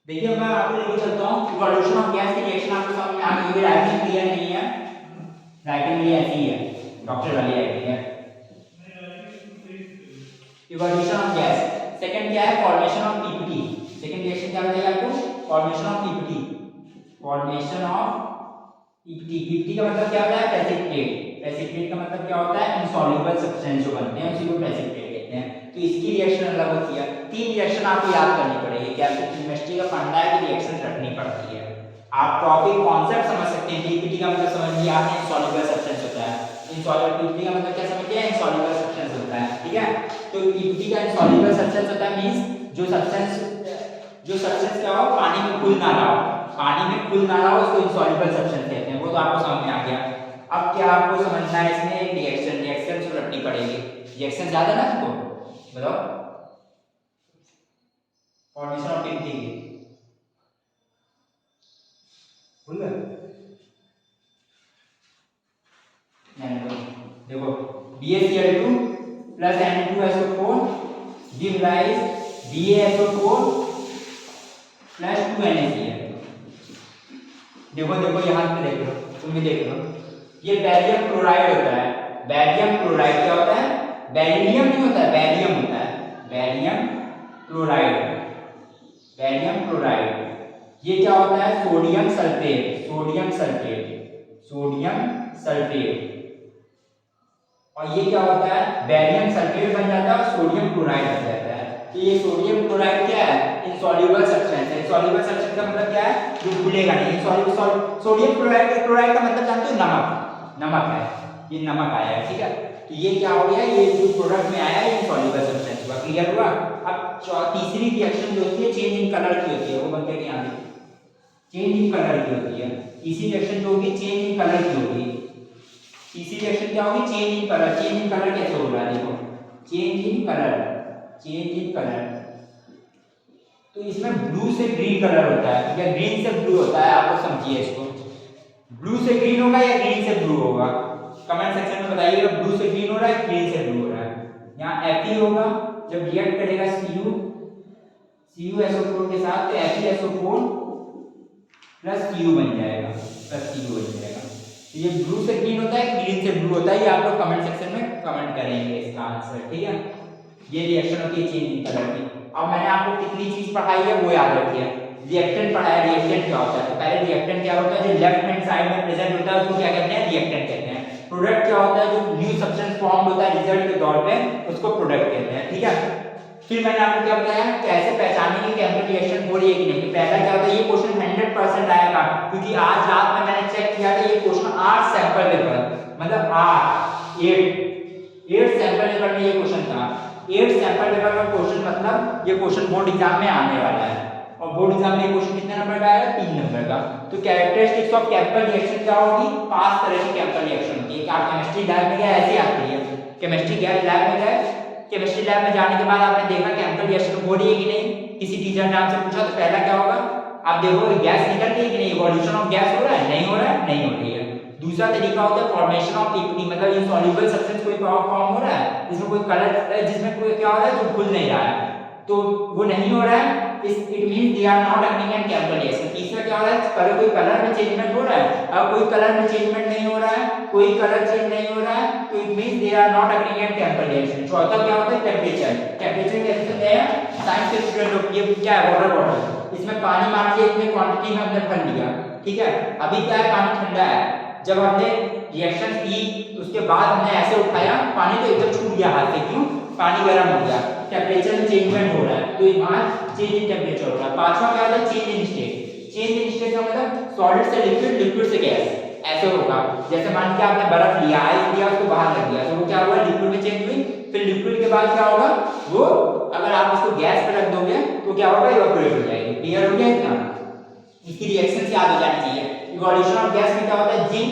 देखिए मैं आपको लेके चलता हूँ इवोल्यूशन ऑफ गैस की रिएक्शन। आपको समझ में आ गई, राइटिंग क्लियर नहीं है, राइटिंग भी ऐसी है, डॉक्टर वाली राइटिंग है। Evolution of gas. सेकंड क्या है, formation of PPT. Second reaction क्या बताइए आपको, formation of PPT. Formation of PPT. PPT का मतलब क्या होता है, प्रेसिपिटेट। प्रेसिपिटेट का मतलब क्या होता है, इनसॉल्युबल सब्सटेंस जो बनते हैं उसी को प्रेसिपिटेट कहते हैं। तो इसकी रिएक्शन अलग होती है। रिएक्शन आपको याद करनी पड़ेगी। केमिस्ट्री का फंडा है कि रिएक्शन रखनी पड़ती है। आप टॉपिक कॉन्सेप्ट समझ सकते हैं। पीपीटी का मतलब समझ लिया आपने, इनसॉल्युबल सब्सटेंस होता है। इनसॉल्युबल पीपीटी का मतलब क्या समझ गए, इनसॉल्युबल सब्सटेंस होता है, ठीक है। तो पीपीटी का इनसॉल्युबल सब्सटेंस होता है मींस जो सब्सटेंस क्या हो, पानी में घुल ना रहा हो, पानी में घुल ना रहा हो, उसको इनसॉल्युबल सब्सटेंस कहते हैं। वो तो आपको समझ में आ गया। अब क्या आपको समझना है इसमें, रिएक्शन तो रखनी पड़ेगी। रिएक्शन ज्यादा ना आपको बताओ, फॉर्मेशन ऑफ पीपीटी की भूल गए? देखो BaCl2 plus Na2SO4 give rise BaSO4 plus 2NaCl। देखो यहाँ पे देख लो, तुम भी देख लो, ये बैरियम क्लोराइड होता है। बैरियम क्लोराइड क्या होता है, बैरियम नहीं होता है, बैरियम होता है, बैरियम क्लोराइड। बैरियम क्लोराइड ये क्या होता है, sodium sulphate, sodium sulphate, sodium sulphate. और ये क्या होता है, बैरियम सल्फेट बन जाता है और सोडियम क्लोराइड बन जाता है। तो ये सोडियम क्लोराइड क्या है, इनसॉल्युबल सब्सटेंस है। इनसॉल्युबल सब्सटेंस का मतलब क्या है, जो घुलेगा नहीं। इनसॉल्युबल सोडियम क्लोराइड का मतलब जानते हो, नमक, नमक है, ये नमक आया है, ठीक है। तो ये क्या हो गया, ये जो प्रोडक्ट में आया है इनसॉल्युबल सब्सटेंस हुआ। क्लियर हुआ? अब तीसरी रिएक्शन जो होती है चेंज इन कलर की होती है, वो बनते हैं यहाँ चेंज इन कलर की होती है। तीसरी रिएक्शन जो होगी चेंज इन कलर की होगी। तीसरी रिएक्शन क्या होगी, change in colour. Change in colour कैसे होगा, देखो change in colour, change in colour. तो इसमें ब्लू से ग्रीन कलर होता है या ग्रीन से ब्लू होता है, आपको समझिए इसको। ब्लू से ग्रीन होगा या ग्रीन से ब्लू होगा, कमेंट सेक्शन में बताइएगा। ब्लू से ग्रीन हो रहा है, ग्रीन से ब्लू हो रहा है। यहाँ Fe होगा, जब रिएक्ट करेगा CuSO4 के साथ, तो FeSO4 प्लस Cu बन जाएगा, प्लस Cu बन जाएगा। तो ये ब्लू से ग्रीन होता है, ग्रीन से ब्लू होता है। ये आप लोग कमेंट सेक्शन में कमेंट करेंगे इसका आंसर, ठीक है। ये रिएक्शन होती है चेंज इन कलर की। अब मैंने आपको कितनी चीज पढ़ाई है वो याद रखिए। रिएक्टेंट पढ़ाया, रिएक्टेंट क्या होता है, तो पहले रिएक्टेंट क्या होता है, जो लेफ्ट हैंड साइड में प्रेजेंट होता है उसको क्या कहते हैं, रिएक्टेंट कहते हैं। प्रोडक्ट क्या होता है, जो न्यू सब्सटेंस फॉर्म होता है रिजल्ट के तौर पे, उसको प्रोडक्ट कहते हैं, ठीक है। फिर मैंने आपको क्या बताया, कैसे पहचानेंगे केमिकल रिएक्शन हो रही है कि नहीं। तो पहला क्या होता है, ये क्वेश्चन 100% आएगा, क्योंकि आज रात में मैंने चेक किया था, ये क्वेश्चन 8 सैंपल पेपर, मतलब 8 सैंपल पेपर में ये क्वेश्चन था। 8 सैंपल पेपर का क्वेश्चन, मतलब ये क्वेश्चन बोर्ड एग्जाम में आने वाला है। और बोर्ड एग्जाम में ये क्वेश्चन कितने नंबर का आएगा, 3 नंबर का। तो कैरेक्टरिस्टिक्स ऑफ केमिकल रिएक्शन क्या होगी, 5 तरह की केमिकल रिएक्शन होती है। कि आप केमिस्ट्री लैब में गए, ऐसे आती है, केमिस्ट्री लैब में गए, केमिस्ट्री लैब में जाने के बाद आपने देखा केमिकल रिएक्शन हो रही है कि नहीं, किसी टीचर ने आपसे पूछा, तो पहला क्या होगा, आप देखोगे गैस निकल रही है कि नहीं, इवोल्यूशन ऑफ गैस हो रहा है, नहीं हो रहा है, नहीं हो रही है। दूसरा तरीका होता है फॉर्मेशन ऑफ पीपीटी, मतलब इनसॉल्युबल सब्सटेंस कोई फॉर्म हो रहा है जिसमें कोई कलर, जिसमें कोई क्या हो रहा है, जो घुल नहीं रहा है, तो वो नहीं हो रहा है, it means they are not occurring in chemical reaction. तीसरा क्या हो रहा है, पहले कोई कलर में चेंजमेंट हो रहा है, अब कोई कलर में चेंजमेंट नहीं हो रहा है, कोई कलर चेंज नहीं हो रहा है, तो it means they are not occurring in chemical reaction. चौथा क्या होता है, टेंपरेचर। टेंपरेचर कैसे होता है, साइंस के स्टूडेंट लोग, ये क्या है, वाटर बॉटल, इसमें पानी मान लीजिए इतनी क्वांटिटी में हमने भर लिया, ठीक है। अभी क्या है, पानी ठंडा है, जब हमने रिएक्शन की उसके बाद हमने ऐसे उठाया, पानी तो एकदम छूट गया हाथ से, क्यों, पानी गर्म हो गया, टेंपरेचर में चेंजमेंट हो रहा है, तो यहाँ चेंज इन टेंपरेचर हो रहा है। पांचवा क्या होता है, change in state. Change in state का मतलब सॉलिड से लिक्विड, लिक्विड से गैस, ऐसे होगा। जैसे मान लीजिए आपने बर्फ लिया, आइस लिया, उसको बाहर रख दिया, तो वो क्या हुआ, लिक्विड में चेंज हुई। फिर लिक्विड के बाद क्या होगा, वो अगर आप उसको गैस पे रख दोगे तो क्या होगा, इवेपोरेट हो जाएगी। क्लियर हो गया इतना, इसकी रिएक्शन से याद हो जानी चाहिए। इवोल्यूशन ऑफ गैस में क्या होता है, जिंक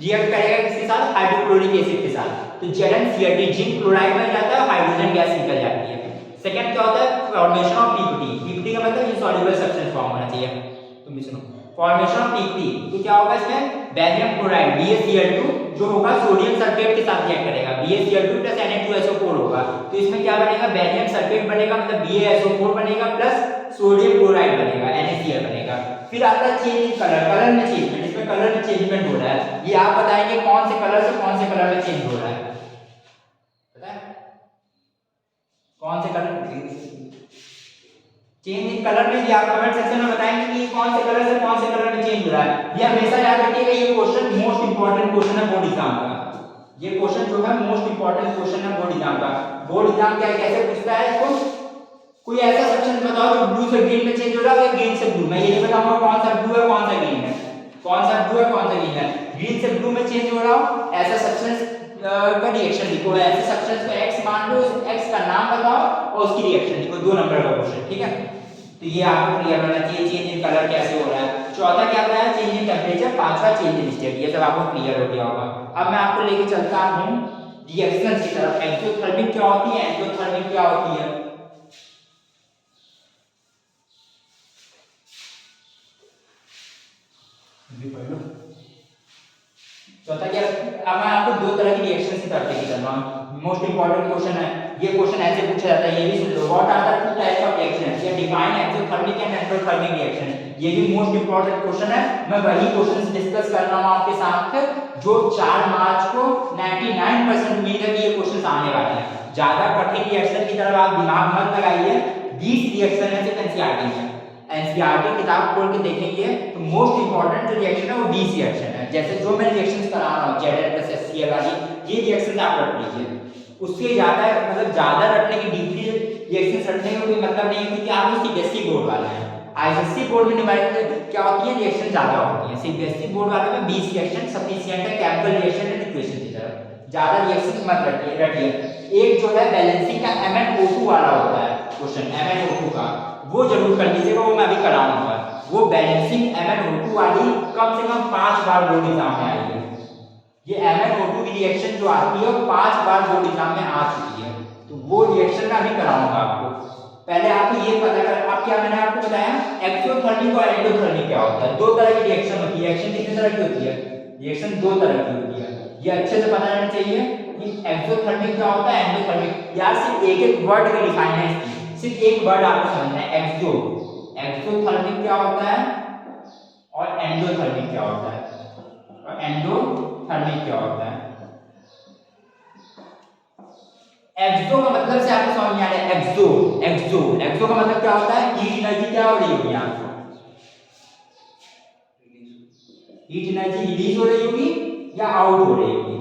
रिएक्ट करेगा किसके साथ, हाइड्रोक्लोरिक एसिड के साथ, तो ZnCl जिंक क्लोराइड बन जाता है, हाइड्रोजन गैस निकल जाती है। सेकंड क्या होता है, फॉर्मेशन ऑफ पीपीटी। पीपीटी का मतलब इनसॉल्युबल सब्सटेंस फॉर्म होना चाहिए, तुम भी सुनो। फॉर्मेशन ऑफ पीपीटी, तो क्या होगा इसमें, बैरियम क्लोराइड BaCl2 जो होगा सोडियम सल्फेट के साथ रिएक्ट करेगा, BaCl2 प्लस Na2SO4 होगा, तो इसमें क्या बनेगा, बैरियम सल्फेट बनेगा, मतलब BaSO4 बनेगा, प्लस सोडियम क्लोराइड बनेगा, NaCl बनेगा। फिर आता है चेंज इन कलर, कलर में चेंजमेंट, इसमें कलर में चेंजमेंट हो रहा है, ये आप बताएंगे कौन से कलर से कौन से कलर में चेंज हो रहा है, पता है कौन से कलर चेंज इन कलर में, ये आप कमेंट सेक्शन में बताएंगे कि कौन से कलर से कौन से कलर में चेंज हो रहा है। ये हमेशा याद रखिएगा, ये क्वेश्चन मोस्ट इंपॉर्टेंट क्वेश्चन है बोर्ड एग्जाम का। ये क्वेश्चन जो है मोस्ट इंपॉर्टेंट क्वेश्चन है बोर्ड एग्जाम का। बोर्ड एग्जाम क्या कैसे पूछता है इसको, कोई ऐसा सब्सटेंस बताओ जो ब्लू से ग्रीन में चेंज हो रहा है, ग्रीन से ब्लू। मैं ये नहीं बताऊंगा कौन सा ब्लू है कौन सा ग्रीन है, कौन सा ब्लू है कौन सा ग्रीन है, ग्रीन से ब्लू में चेंज हो रहा हो, ऐसा सब्सटेंस का रिएक्शन लिखो। ऐसे सब्सटेंस को x मान लो, x का नाम बताओ और उसकी रिएक्शन लिखो। 2 नंबर का क्वेश्चन, ठीक है। तो ये आपको क्लियर होना चाहिए, चेंज इन कलर कैसे हो रहा है। चौथा क्या बताया, चेंज इन टेम्परेचर। पांचवा चेंज इन स्टेट। ये सब आपको क्लियर हो गया होगा। अब मैं आपको लेके चलता हूं रिएक्शन की तरफ। एक्सोथर्मिक क्या होती है, एंडोथर्मिक क्या होती है। चौथा क्या, अब मैं आपको 2 तरह की रिएक्शन की तरफ लेके चल रहा हूं। मोस्ट इंपॉर्टेंट क्वेश्चन है ये, क्वेश्चन ऐसे पूछा जाता है, ये भी सुन लो। What are the 2 types of reaction, या define exothermic and endothermic reaction. ये भी मोस्ट इंपॉर्टेंट क्वेश्चन है। मैं वही क्वेश्चंस डिस्कस कर रहा हूं आपके साथ जो 4 मार्च को 99% उम्मीद है कि ये क्वेश्चंस आने वाले हैं। ज्यादा कठिन रिएक्शन की तरफ आप दिमाग मत लगाइए। 20 रिएक्शन है सिर्फ एनसीईआरटी में। एनसीईआरटी किताब खोल के देखेंगे तो मोस्ट इंपॉर्टेंट जो रिएक्शन है वो 20 रिएक्शन है। जैसे जो मैं रिएक्शंस करा रहा हूं ZN+HCl वाली, ये रिएक्शन आप रख लीजिए। उसके ज्यादा मतलब ज्यादा रखने की, डीपली रिएक्शंस रखने का कोई मतलब नहीं है, क्योंकि आप सीबीएसई बोर्ड वाले हैं। आईएसएससी बोर्ड में डिवाइड क्या होती है, रिएक्शन ज्यादा होती है। सीबीएसई बोर्ड वाले में 20 रिएक्शन सफिशिएंट है केमिकल रिएक्शन एंड इक्वेशन की तरफ। ज्यादा रिएक्शन मत रखिए। एक जो है बैलेंसिंग का MnO2 वाला होता है क्वेश्चन, MnO2 का, वो जरूर कर लीजिएगा, वो मैं अभी कराऊंगा। वो बैलेंसिंग MnO2 वाली कम से कम 5 बार बोर्ड एग्जाम में आई है। ये MnO2 की रिएक्शन जो आती है वो 5 बार बोर्ड एग्जाम में आ चुकी है। तो वो रिएक्शन मैं अभी कराऊंगा आपको। पहले आपको ये पता कर, आप क्या मैंने आपको बताया एक्सोथर्मिक और एंडोथर्मिक क्या होता है। 2 तरह की रिएक्शन होती है। रिएक्शन कितने तरह की होती है, रिएक्शन 2 तरह की होती है। ये अच्छे से पता रहना चाहिए कि एक्सोथर्मिक क्या होता है, एंडोथर्मिक। यार सिर्फ एक वर्ड का डिफाइन है इसकी, सिर्फ एक वर्ड आपको समझना है, एक्सो। एक्सोथर्मिक क्या होता है और एंडोथर्मिक क्या होता है, और एंडोथर्मिक क्या होता है। एक्सो का मतलब से आपको समझ में आ रहा है, एक्सो एक्सो एक्सो का मतलब क्या होता है, हीट एनर्जी क्या हो रही होगी आपको, हीट एनर्जी रिलीज हो रही होगी या आउट हो रही होगी,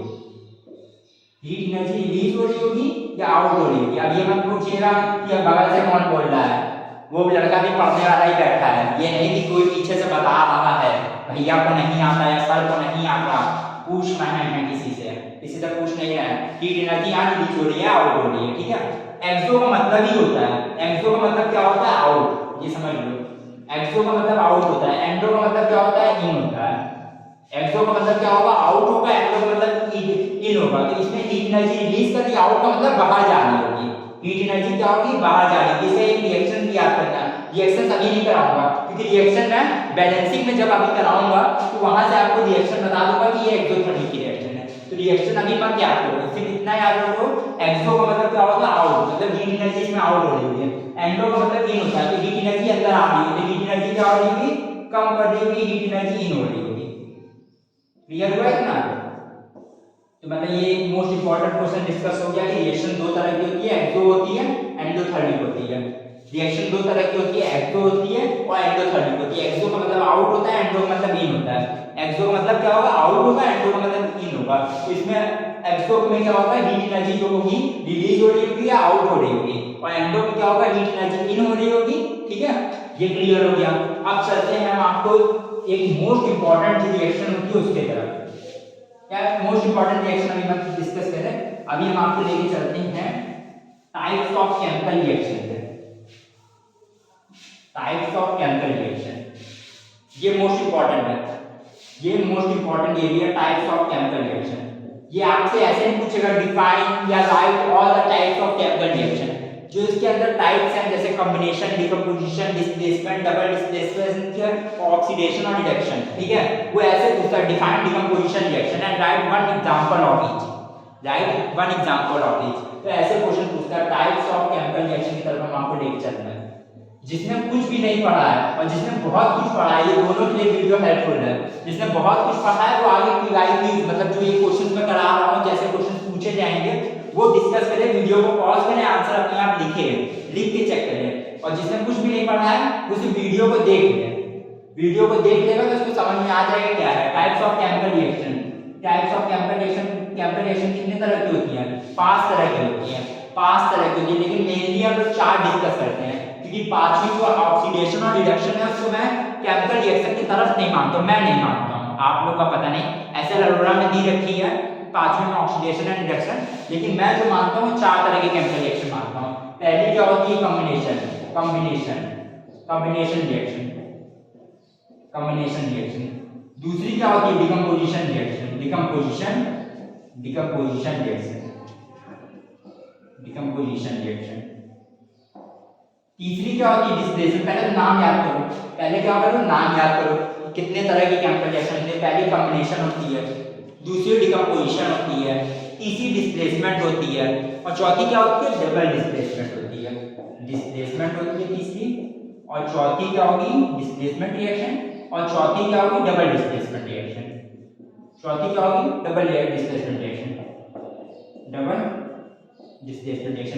हीट एनर्जी रिलीज हो रही होगी या आउट हो रही होगी। अब ये मत पूछिएगा कि बगल से कौन बोल रहा है, वो लड़का भी पढ़ने वाला ही बैठा है। ये नहीं कि कोई पीछे से बता रहा है भैया को नहीं आता है, सर को नहीं आता, पूछ रहे हैं किसी से पूछ नहीं रहे हैं। हीट एनर्जी यहाँ रिलीज हो रही है, आउट हो रही है, ठीक है। एक्सो का मतलब ही होता है, एक्सो का मतलब क्या होता है, आउट, ये समझ लो। एक्सो का मतलब आउट होता है, एंडो का मतलब क्या होता है, इन होता है। एक्सो का मतलब क्या होगा, आउट होगा, एंडो का मतलब इन होगा। तो इसमें हीट एनर्जी रिलीज कर दी, आउट का मतलब बाहर जा रही होगी। हीट एनर्जी क्या होगी, बाहर जा रही है। इसका एक रिएक्शन भी याद करना। रिएक्शन अभी नहीं कराऊंगा क्योंकि रिएक्शन मैं बैलेंसिंग में जब अभी कराऊंगा तो वहां से आपको रिएक्शन बता दूंगा कि ये एक्सोथर्मिक की रिएक्शन है। तो रिएक्शन अभी मत याद करो, सिर्फ इतना याद रखो, एक्सो का मतलब क्या होगा, आउट, मतलब हीट एनर्जी इसमें आउट हो रही है। एंडो का मतलब इन होता है, तो हीट एनर्जी अंदर आ रही है, तो हीट एनर्जी क्या हो रही होगी, कम कर रही होगी, हीट एनर्जी इन हो रही होगी। क्लियर हुआ इतना? तो मतलब ये मोस्ट इंपॉर्टेंट क्वेश्चन डिस्कस हो गया कि रिएक्शन 2 तरह की होती है, एक्सो होती है, एंडोथर्मिक होती है। रिएक्शन 2 तरह की होती है, एक्सो होती है और एंडोथर्मिक होती है। एक्सो का मतलब आउट होता है, एंडो का मतलब इन होता है। एक्सो का मतलब क्या होगा, आउट होगा, एंडो का मतलब इन होगा। इसमें एक्सो में क्या होगा, हीट एनर्जी जो होगी रिलीज हो रही होगी या आउट हो रही होगी, और एंडो में क्या होगा, हीट एनर्जी इन हो रही होगी, ठीक है। ये क्लियर हो गया। अब चलते हैं हम आपको एक मोस्ट इंपॉर्टेंट रिएक्शन होती है उसके तरफ। क्या मोस्ट इंपॉर्टेंट रिएक्शन अभी हम डिस्कस करें। अभी हम आपको लेके चलते हैं टाइप्स ऑफ केमिकल रिएक्शन पे। टाइप्स ऑफ केमिकल रिएक्शन, ये मोस्ट इंपॉर्टेंट है, ये most important area, types of chemical reaction. ये आपसे ऐसे नहीं पूछेगा डिफाइन या right all the types of chemical reaction. जो इसके अंदर टाइप्स हैं जैसे combination, decomposition, displacement, double displacement, oxidation और रिडक्शन, ठीक है, वो ऐसे पूछता है define decomposition reaction and right one example of each, right one example of each. तो ऐसे क्वेश्चन पूछता है। टाइप्स ऑफ केमिकल रिएक्शन की तरफ हम आपको लेके चलना है। जिसने कुछ भी नहीं पढ़ा है और जिसने बहुत कुछ पढ़ा है, ये दोनों के लिए वीडियो हेल्पफुल है। जिसने बहुत कुछ पढ़ा है वो आगे की लाइव मतलब जो ये क्वेश्चन मैं करा रहा हूँ, जैसे क्वेश्चन पूछे जाएंगे वो डिस्कस करें, वीडियो को पॉज करें, आंसर अपने आप लिखे, लिख के चेक करें। और जिसने कुछ भी नहीं पढ़ा है वो सिर्फ वीडियो को देख ले, वीडियो को देख लेगा तो उसको समझ में आ जाएगा क्या है types of chemical reaction. Types of chemical reaction, chemical reaction कितने तरह की होती है, 5 तरह की होती है। 5 तरह की होती है, लेकिन मेनली हम लोग 4 डिस्कस करते हैं, क्योंकि पांचवी जो ऑक्सीडेशन और रिडक्शन है उसको मैं केमिकल रिएक्शन की तरफ नहीं मानता हूं, मैं नहीं मानता हूं, आप लोग का पता नहीं, ऐसे अरोरा में दी रखी है पांचवी में ऑक्सीडेशन एंड रिडक्शन, लेकिन मैं जो मानता हूं 4 तरह के केमिकल रिएक्शन मानता हूं। पहली क्या होती है कॉम्बिनेशन रिएक्शन। दूसरी क्या होती है डिकम्पोजिशन रिएक्शन। तीसरी क्या होती है डिस्प्लेसमेंट। पहले नाम याद करो, कितने तरह की केमिकल रिएक्शन होती है। पहली कॉम्बिनेशन होती है, दूसरी डिकम्पोजिशन होती है, तीसरी डिस्प्लेसमेंट होती है, और चौथी क्या होती है डबल डिस्प्लेसमेंट होती है तीसरी, और चौथी क्या होगी डिस्प्लेसमेंट रिएक्शन, और चौथी क्या होगी डबल डिस्प्लेसमेंट रिएक्शन।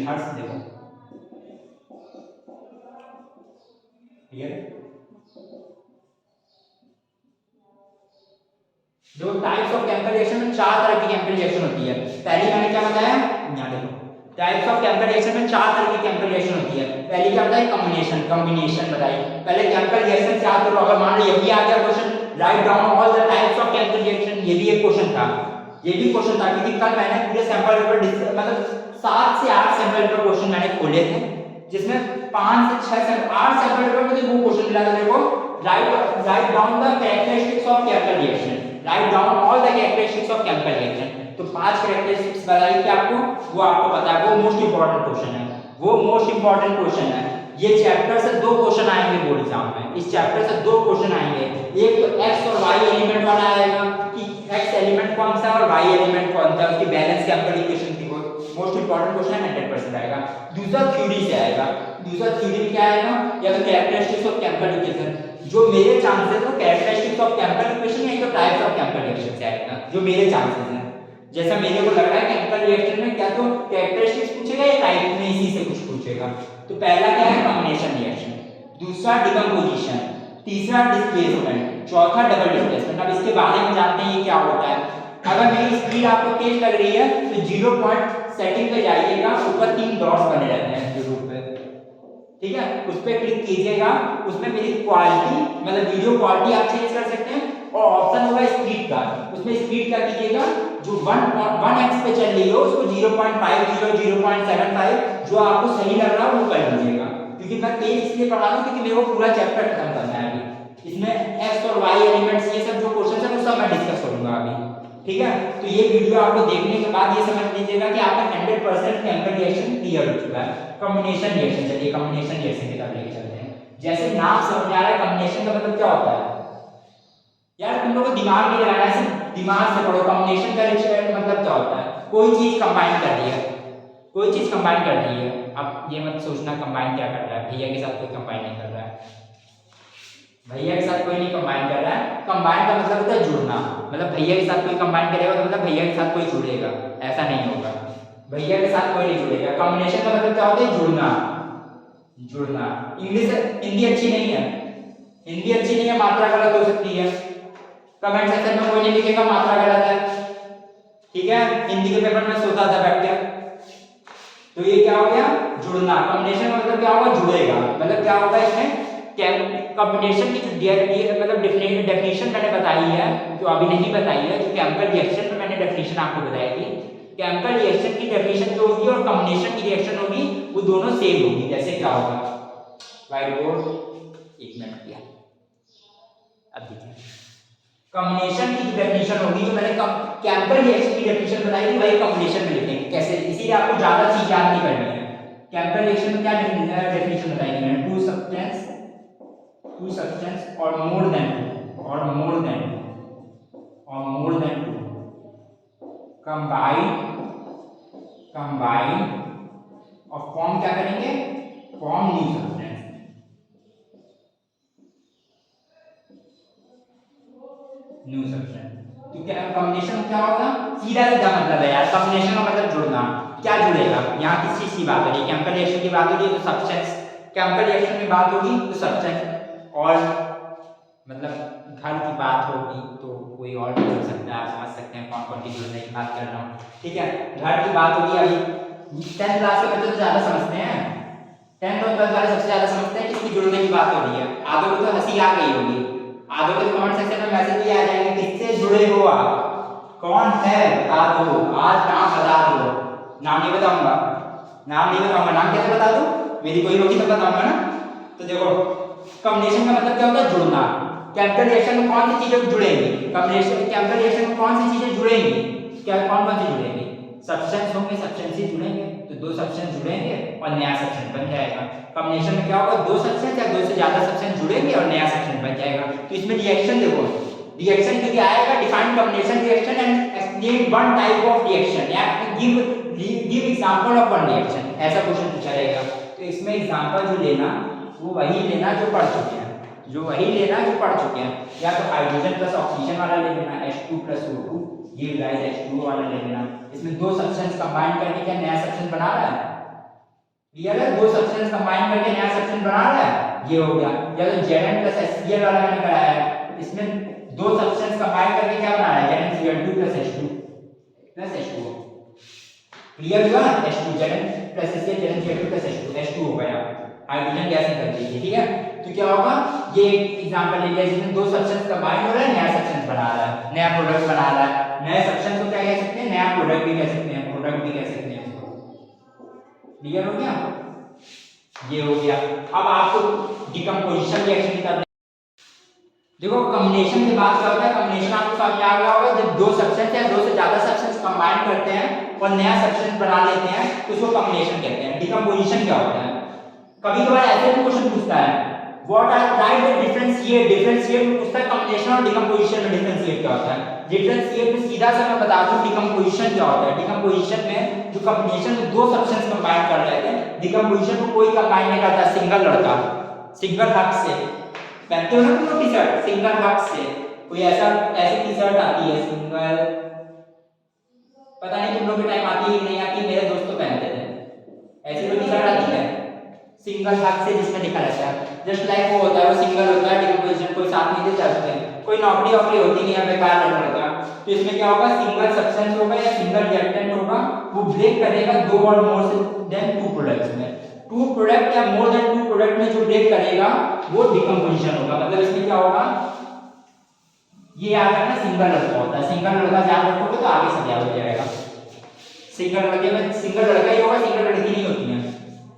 हर से देखो क्लियर है। जो टाइप्स ऑफ केमिकल रिएक्शन में 4 तरह की केमिकल रिएक्शन होती है। पहली मैंने क्या बताया, यहाँ देखो टाइप्स ऑफ केमिकल रिएक्शन में 4 तरह की केमिकल रिएक्शन होती है। पहली क्या बताई कॉम्बिनेशन बताई। पहले केमिकल रिएक्शन क्या करो, अगर मान लो यही आ गया question, write down all the types of chemical reaction, ये भी एक क्वेश्चन था, क्योंकि कल मैंने पूरे सैंपल पेपर मतलब 7 से 8 सैंपल पेपर क्वेश्चन मैंने खोले थे, जिसमें 5 से 6 से 8 सैंपल पेपर मुझे वो क्वेश्चन मिला था मेरे को, write down the characteristics of chemical reaction, write down all the characteristics of chemical reaction. तो 5 कैरेक्टरिस्टिक्स बताई थी आपको, वो आपको पता है, वो मोस्ट इंपॉर्टेंट क्वेश्चन है। ये चैप्टर से 2 क्वेश्चन आएंगे बोर्ड एग्जाम में, इस चैप्टर से 2 क्वेश्चन आएंगे। एक तो एक्स और वाई एलिमेंट वाला आएगा कि एक्स एलिमेंट कौन सा है और वाई एलिमेंट कौन सा है, उसकी बैलेंस केमिकल इक्वेशन थी, वो मोस्ट इंपॉर्टेंट क्वेश्चन 100% आएगा। दूसरा थ्योरी से आएगा, में क्या आएगा, या तो कैरेक्टरिस्टिक्स ऑफ केमिकल इक्वेशन, जो मेरे चांसेस है कैरेक्टरिस्टिक्स ऑफ केमिकल इक्वेशन या तो टाइप्स ऑफ केमिकल रिएक्शन से आएगा, जो मेरे चांसेस हैं। जैसा मेरे को लग रहा है केमिकल रिएक्शन में क्या तो कैरेक्टरिस्टिक्स पूछेगा या टाइप में इसी से कुछ पूछेगा। तो पहला क्या है कॉम्बिनेशन रिएक्शन, दूसरा डिकम्पोजिशन, तीसरा डिस्प्लेसमेंट, चौथा डबल डिस्प्लेसमेंट। अब इसके बारे में जानते हैं ये क्या होता है। अगर मेरी स्पीड आपको तेज लग रही है तो 0 पॉइंट सेटिंग पे जाइएगा, ऊपर 3 डॉट्स बने रहते हैं यूट्यूब पे, ठीक है, उस पर क्लिक कीजिएगा, उसमें मेरी क्वालिटी मतलब वीडियो क्वालिटी आप चेंज कर सकते हैं, और ऑप्शन होगा स्पीड का, उसमें स्पीड क्या कीजिएगा, जो 1x पे चल रही हो उसको 0.50 0.75 जो आपको सही लग रहा है वो कर लीजिएगा, क्योंकि मैं तेज इसलिए पढ़ा रहा हूं क्योंकि मेरे को पूरा चैप्टर खत्म करना है अभी। इसमें एक्स और वाई एलिमेंट्स ये सब जो क्वेश्चन है वो सब मैं डिस्कस करूंगा अभी, ठीक है। तो ये वीडियो आपको देखने के बाद ये समझ लीजिएगा कि आपका 100% केमिकल रिएक्शन क्लियर हो चुका है। कॉम्बिनेशन रिएक्शन, चलिए कॉम्बिनेशन रिएक्शन की तरफ लेके चलते हैं। जैसे नाम समझ आ रहा है कॉम्बिनेशन का मतलब क्या होता है यार, तुम लोगों को दिमाग नहीं लगाना है, सिर्फ दिमाग से पढ़ो। कॉम्बिनेशन का रिएक्शन मतलब क्या होता है, कोई चीज कंबाइन कर दी है, अब ये मत सोचना कंबाइन क्या कर रहा है, भैया के साथ कोई कंबाइन नहीं कर रहा है, भैया के साथ कोई नहीं कंबाइन कर रहा है। कंबाइन का मतलब होता है जुड़ना, मतलब भैया के साथ कोई कंबाइन करेगा तो मतलब भैया के साथ कोई जुड़ेगा, ऐसा नहीं होगा, भैया के साथ कोई नहीं जुड़ेगा। कॉम्बिनेशन का मतलब क्या होता है जुड़ना। इंग्लिश हिंदी अच्छी नहीं है, मात्रा गलत हो सकती है, कमेंट सेक्शन में कोई नहीं लिखेगा मात्रा गलत है, ठीक है। हिंदी के पेपर में सोचा था बैठ के, तो ये क्या हो गया जुड़ना। कॉम्बिनेशन का मतलब क्या होगा जुड़ेगा, मतलब क्या होगा इसमें कॉम्बिनेशन की जो मतलब डेफिनेशन मैंने बताई है, जो अभी नहीं बताई है, जो केमिकल रिएक्शन में मैंने डेफिनेशन आपको बताई थी, केमिकल रिएक्शन की डेफिनेशन जो होगी और कॉम्बिनेशन की रिएक्शन होगी वो दोनों सेम होगी। जैसे क्या होगा, व्हाइट बोर्ड 1 मिनट किया, अब देखिए कॉम्बिनेशन की डेफिनेशन होगी, जो मैंने केमिकल रिएक्शन की डेफिनेशन बताई थी वही कॉम्बिनेशन में लिखेंगे कैसे, इसीलिए आपको ज्यादा चीज याद नहीं करनी है। केमिकल रिएक्शन में क्या डेफिनेशन बताई थी मैंने, टू सब्सटेंस और मोर देन टू कंबाइन और फॉर्म क्या करेंगे, फॉर्म न्यू सब्सटेंस। तो क्या कॉम्बिनेशन क्या होगा, सीधा मतलब है यार, कॉम्बिनेशन का मतलब जुड़ना। क्या जुड़ेगा, यहाँ किस चीज की बात हो रही है, केमिकल रिएक्शन की बात हो रही है तो सब्सटेंस, केमिकल रिएक्शन की बात होगी तो सब्सटेंस, और मतलब घर की बात होगी तो कोई और भी हो सकता है, आप समझ सकते हैं कौन कौन की जुड़ने की बात कर रहा हूँ, ठीक है। घर की बात होगी, अभी 10th क्लास के बच्चे तो ज्यादा समझते हैं, 10th और 12th वाले सबसे ज्यादा समझते हैं किसकी जुड़ने की बात हो रही है। आधों को तो हंसी आ गई होगी, आधों के कमेंट सेक्शन में मैसेज भी आ जाएंगे किससे जुड़े हो आप, कौन है बता दो, आज नाम बता दो। नाम नहीं बताऊंगा, नाम नहीं बताऊंगा, नाम कैसे बता दूं, मेरी कोई होगी तो बताऊंगा ना। तो देखो कॉम्बिनेशन का मतलब क्या होता है, जुड़ना। केमिकल रिएक्शन में कौन सी चीजें जुड़ेंगी, कॉम्बिनेशन केमिकल रिएक्शन में कौन सी चीजें जुड़ेंगी, क्या कौन कौन सी जुड़ेंगी, सब्सटेंस होंगे, सब्सटेंस ही जुड़ेंगे, तो दो सब्सटेंस जुड़ेंगे और नया सब्सटेंस बन जाएगा। कॉम्बिनेशन में क्या होगा, दो सब्सटेंस या दो से ज्यादा सब्सटेंस जुड़ेंगे और नया सब्सटेंस बन जाएगा। तो इसमें रिएक्शन देखो, रिएक्शन क्योंकि आएगा define combination reaction and explain one type of reaction या give example of one reaction, ऐसा क्वेश्चन पूछा जाएगा। तो इसमें एग्जांपल जो लेना वो वही लेना जो पढ़ चुके हैं, जो वही लेना जो पढ़ चुके हैं, या तो हाइड्रोजन प्लस ऑक्सीजन वाला ले लेना H2 plus O2 give rise H2O वाला ले लेना। इसमें दो सब्सटेंस कंबाइन करके क्या नया सब्सटेंस बना रहा है, क्लियर है, दो सब्सटेंस कंबाइन करके नया सब्सटेंस बना रहा है, ये हो गया। या तो Zn प्लस HCl वाला मैंने कराया है, इसमें दो सब्सटेंस कंबाइन करके क्या बना रहा है, ZnCl2 plus H2 plus H2O, clear हुआ, H2 Zn plus HCl ZnCl2 plus H2 हो गया, हाइड्रोजन गैस निकल गई, ठीक है। तो क्या होगा, ये एक एग्जांपल ले लिया जिसमें दो सब्सटेंस कंबाइन हो रहा है, नया सब्सटेंस बना रहा है, नया प्रोडक्ट बना रहा है। नए सब्सटेंस को क्या कह सकते हैं, नया प्रोडक्ट भी कह सकते हैं, प्रोडक्ट भी कह सकते हैं इसको, क्लियर हो गया, ये हो गया। अब आपको डिकम्पोजिशन रिएक्शन करना, देखो कॉम्बिनेशन की बात क्या होता है, कॉम्बिनेशन आपको समझ आ गया होगा, जब दो सब्सटेंस या दो से ज्यादा सब्सटेंस कंबाइन करते हैं और नया सब्सटेंस बना लेते हैं तो उसको कॉम्बिनेशन कहते हैं। डिकम्पोजिशन क्या होता है, कभी कभार ऐसे भी क्वेश्चन पूछता है what are right the differentiate, differentiate में पूछता है कॉम्बिनेशन और डिकम्पोजिशन में डिफरेंशिएट क्या होता है। डिफरेंशिएट में सीधा सा मैं बता दूं डिकम्पोजिशन क्या होता है। डिकम्पोजिशन में जो कॉम्बिनेशन में दो सब्सटेंस कंबाइन कर रहे थे, डिकम्पोजिशन को कोई कंबाइन नहीं करता, सिंगल लड़का सिंगल हाथ से पहनते हो ना तुम टी शर्ट, सिंगल हाथ से कोई ऐसा ऐसी टी शर्ट आती है सिंगल, पता नहीं तुम लोग के टाइम आती है कि नहीं आती है, मेरे दोस्त तो पहनते थे, ऐसी कोई टी शर्ट आती है सिंगल हाथ से जिसमें लिखा रहता है, जस्ट लाइक वो होता है, वो सिंगल होता है, डिकम्पोजिशन कोई साथ नहीं देता उसमें, कोई नौकरी वोकरी होती नहीं है, बेकार लड़का। तो इसमें क्या होगा, सिंगल सब्सटेंस होगा या सिंगल रिएक्टेंट होगा, वो ब्रेक करेगा दो और मोर देन टू प्रोडक्ट्स में, टू प्रोडक्ट या मोर देन टू प्रोडक्ट में जो ब्रेक करेगा वो डिकम्पोजिशन होगा। मतलब इसमें क्या होगा, ये याद रखना सिंगल लड़का होता है, सिंगल लड़का याद रखोगे तो आगे सब याद हो जाएगा। सिंगल लड़के में सिंगल लड़का ही होगा, सिंगल लड़की नहीं होती है,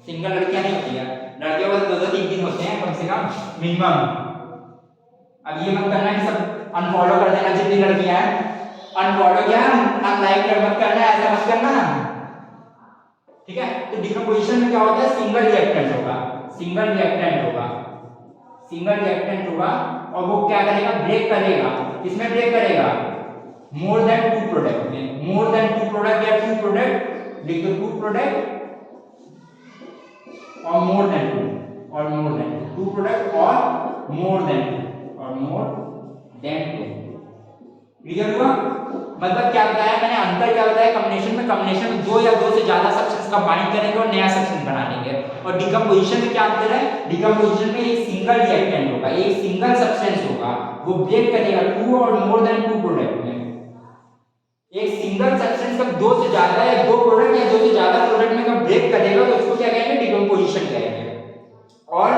सिंगल लड़कियां नहीं होती है, लड़कियों को दो दो तीन तीन होते हैं कम से कम मिनिमम। अब ये मत करना कि सब अनफॉलो कर देना जितनी लड़कियां हैं, अनफॉलो क्या अनलाइक मत करना, ऐसा मत करना, ठीक है। तो डिकम्पोजिशन में क्या होता है, सिंगल रिएक्टेंट होगा, सिंगल रिएक्टेंट होगा, सिंगल रिएक्टेंट होगा और वो क्या करेगा, ब्रेक करेगा, किसमें ब्रेक करेगा, मोर देन टू प्रोडक्ट में, मोर देन टू प्रोडक्ट या टू प्रोडक्ट लिख दो, टू प्रोडक्ट और मोर देन टू, और मोर देन टू प्रोडक्ट और मोर देन टू, और मोर देन टू, क्लियर हुआ। मतलब क्या बताया मैंने, अंतर क्या बताया कॉम्बिनेशन में, कॉम्बिनेशन में दो या दो से ज्यादा सब्सटेंस कंबाइन करेंगे और नया सब्सटेंस बना लेंगे, और डिकम्पोजिशन में क्या अंतर है, डिकम्पोजिशन में एक सिंगल रिएक्टेंट होगा, एक सिंगल सब्सटेंस होगा, वो ब्रेक करेगा टू और मोर देन टू प्रोडक्ट में, एक सिंगल सब्सटेंस कब दो से ज्यादा या दो प्रोडक्ट या दो से ज्यादा प्रोडक्ट में कब ब्रेक करेगा तो उसको क्या कहेंगे, डिकम्पोजिशन कहेंगे। और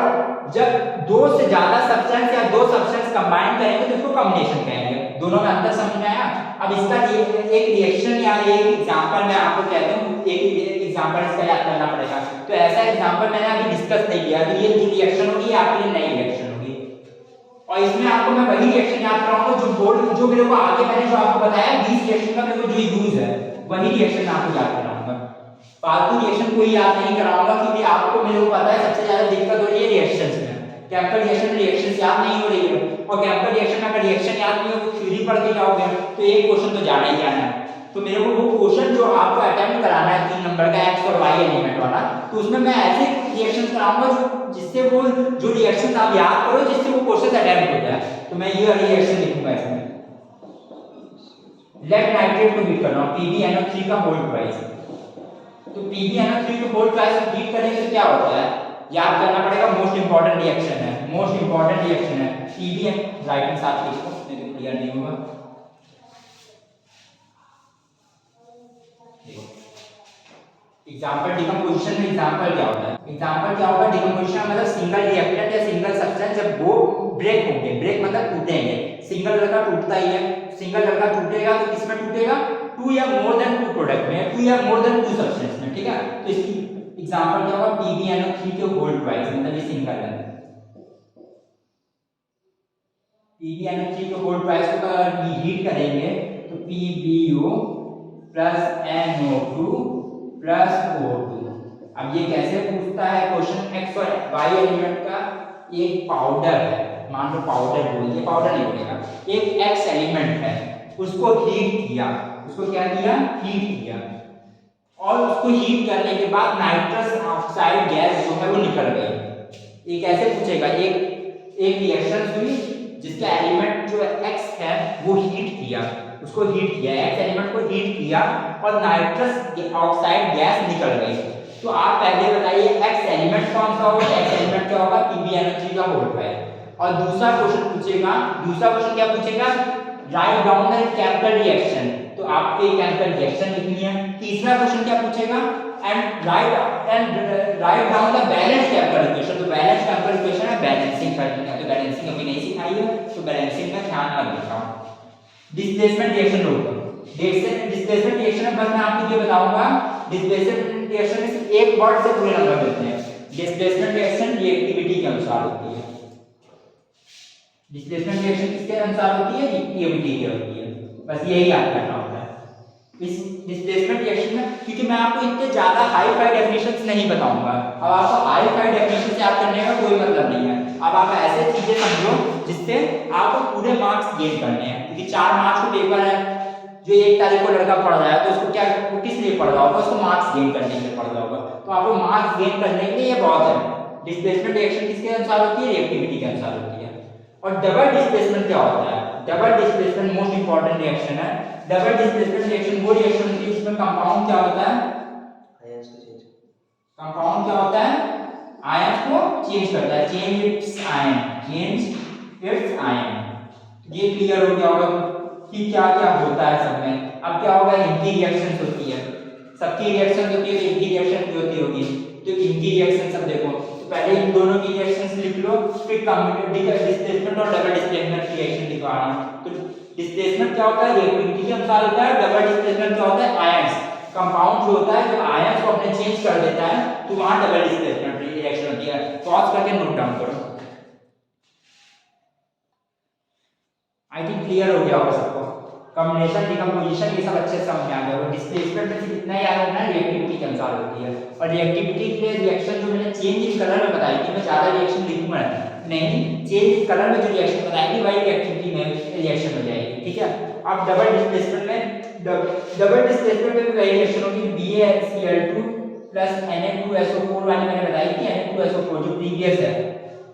जब दो से ज्यादा सब्सटेंस या दो सब्सटेंस कंबाइन करेंगे तो उसको कॉम्बिनेशन कहेंगे। दोनों में अंतर समझ में आया। अब इसका एक रिएक्शन या एक एग्जांपल मैं आपको कहता हूं, एक एग्जांपल इसका याद करना पड़ेगा। तो ऐसा एग्जांपल मैंने अभी डिस्कस नहीं किया, तो ये जो रिएक्शन होगी आपके लिए नई रिएक्शन होगी, और इसमें आपको मैं वही रिएक्शन याद कराऊंगा जो बोर्ड जो मेरे को आगे मैंने जो आपको बताया 20 रिएक्शन का मेरे को जो यूज है वही रिएक्शन आपको याद कराऊंगा, फालतू रिएक्शन कोई याद नहीं कराऊंगा, क्योंकि आपको मेरे को पता है सबसे ज्यादा दिक्कत हो रही है रिएक्शंस में। केमिकल रिएक्शन में रिएक्शंस याद नहीं हो रही है, और केमिकल रिएक्शन में अगर रिएक्शन याद नहीं हो तो थ्योरी पढ़ के जाओगे तो एक क्वेश्चन तो जाना ही जाना है। तो मेरे को वो क्वेश्चन जो आपको अटेम्प्ट कराना है 3 नंबर का एक्स और वाई एलिमेंट वाला, तो उसमें मैं ऐसे रिएक्शंस कराऊंगा जो जिससे वो जो रिएक्शंस आप याद करो जिससे वो क्वेश्चन अटेम्प्ट हो जाए। तो मैं ये रिएक्शन लिखूंगा इसमें, लेड नाइट्रेट को हीट करना PbNO3 का होल ट्वाइस। तो PbNO3 को होल ट्वाइस हीट करेंगे तो क्या होता है याद करना पड़ेगा, मोस्ट इंपोर्टेंट रिएक्शन है, मोस्ट इंपोर्टेंट रिएक्शन है PbN, राइटिंग साथ लिखो नहीं तो क्लियर नहीं होगा। एग्जाम्पल डिकम्पोजिशन में एग्जाम्पल क्या होता है? एग्जाम्पल क्या होगा? डिकम्पोजिशन मतलब सिंगल रिएक्टेंट या सिंगल सब्सटेंस जब वो ब्रेक होंगे, ब्रेक मतलब टूटेंगे। सिंगल लड़का टूटता ही है, सिंगल लड़का टूटेगा तो किसमें टूटेगा? टू या मोर देन टू प्रोडक्ट में, टू या मोर देन टू सब्सटेंस में, ठीक है। तो इसकी एग्जाम्पल क्या होगा? PbNO3 के होल ट्वाइस, मतलब ये सिंगल है। PbNO3 के होल ट्वाइस को अगर हीट करेंगे तो PbO plus NO2 plus O2। अब ये कैसे पूछता है क्वेश्चन? एक्स और वाई एलिमेंट का एक पाउडर है, मान लो पाउडर बोलिए, पाउडर नहीं बोलेगा, एक एक्स एलिमेंट है, उसको हीट किया, उसको क्या किया? हीट किया, और उसको हीट करने के बाद नाइट्रस ऑक्साइड गैस जो है वो निकल गई। ये कैसे पूछेगा? एक रिएक्शन हुई जिसका एलिमेंट जो एक्स है वो हीट किया, उसको हीट किया, एक्स एलिमेंट को हीट किया और नाइट्रस ऑक्साइड गैस निकल गई। तो आप पहले बताइए एक्स एलिमेंट कौन सा होगा? एक्स एलिमेंट क्या होगा? PbNO3 का होल ट्वाइस। और दूसरा क्वेश्चन पूछेगा, दूसरा क्वेश्चन क्या पूछेगा? Write down the chemical reaction, तो आपको केमिकल रिएक्शन लिखनी है। तीसरा क्वेश्चन क्या पूछेगा? And write down the balance chemical equation, तो बैलेंस केमिकल इक्वेशन है बैलेंसिंग करनी है, तो बैलेंसिंग अभी नहीं सिखाई है, तो बैलेंसिंग का ध्यान मत रखना। डिस्प्लेसमेंट रिएक्शन होगा, डिस्प्लेसमेंट रिएक्शन में बस मैं आपको ये बताऊंगा, डिस्प्लेसमेंट रिएक्शन में सिर्फ एक वर्ड से पूरे नंबर मिलते हैं। डिस्प्लेसमेंट रिएक्शन रिएक्टिविटी के अनुसार होती है। डिस्प्लेसमेंट रिएक्शन किसके अनुसार होती है? रिएक्टिविटी के होती है, बस यही याद करना होता है इस डिस्प्लेसमेंट रिएक्शन में। क्योंकि मैं आपको इतने ज्यादा हाई फाई डेफिनेशंस नहीं बताऊंगा, अब आपको हाई फाई डेफिनेशंस याद करने का कोई मतलब नहीं है। अब आप ऐसे चीजें समझो जिससे आपको पूरे मार्क्स गेन करने हैं, क्योंकि 4 मार्क्स का पेपर है, जो 1 तारीख को लड़का पढ़ रहा है तो उसको क्या, वो किस लिए पढ़ रहा होगा? उसको मार्क्स गेन करने के लिए पढ़ रहा होगा, तो आपको मार्क्स गेन करने के लिए ये बहुत है। डिस्प्लेसमेंट रिएक्शन किसके अनुसार होती है? रिएक्टिविटी के अनुसार होती है। और डबल डिस्प्लेसमेंट क्या होता है? Double displacement most important reaction है। डबल डिस्प्लेसमेंट रिएक्शन वो रिएक्शन होती है जिसमें कंपाउंड क्या होता है? आयंस को चेंज, कंपाउंड क्या होता है? आयंस को चेंज करता है, change it's ion, change it's ion. ये क्लियर हो गया होगा कि क्या क्या होता है सब में। अब क्या होगा? इनकी रिएक्शंस होती है, सबकी रिएक्शन होती है, तो इनकी रिएक्शन भी होती होगी, तो इनकी रिएक्शन सब देखो, तो पहले इन दोनों की रिएक्शंस लिख लो, फिर डिस्प्लेसमेंट और डबल डिस्प्लेसमेंट की रिएक्शन दिखाना। तो डिस्प्लेसमेंट क्या होता है? रिएक्टिविटी के अनुसार होता है। डबल डिस्प्लेसमेंट क्या होता है? आयंस, कंपाउंड जो होता है जब आयंस को अपने चेंज कर देता है तो वहां डबल डिस्प्लेसमेंट रिएक्शन होती है। पॉज करके नोट डाउन करो। आई थिंक क्लियर हो गया होगा सबको। कॉम्बिनेशन, डिकम्पोजिशन ये सब अच्छे से समझ में आ गया होगा। डिस्प्लेसमेंट में सिर्फ इतना याद रखना है, रिएक्टिविटी के अनुसार होती है। और रिएक्टिविटी के लिए रिएक्शन जो मैंने चेंज इन कलर में बताई थी, मैं ज्यादा रिएक्शन लिखूंगा नहीं, चेंज इन कलर में जो रिएक्शन बताई थी वही रिएक्टिविटी में रिएक्शन हो जाएगी, ठीक है। अब डबल डिस्प्लेसमेंट में भी वही रिएक्शन होगी, BaCl2 प्लस Na2SO4 वाली मैंने बताई थी, Na2SO4 जो प्रीवियस है,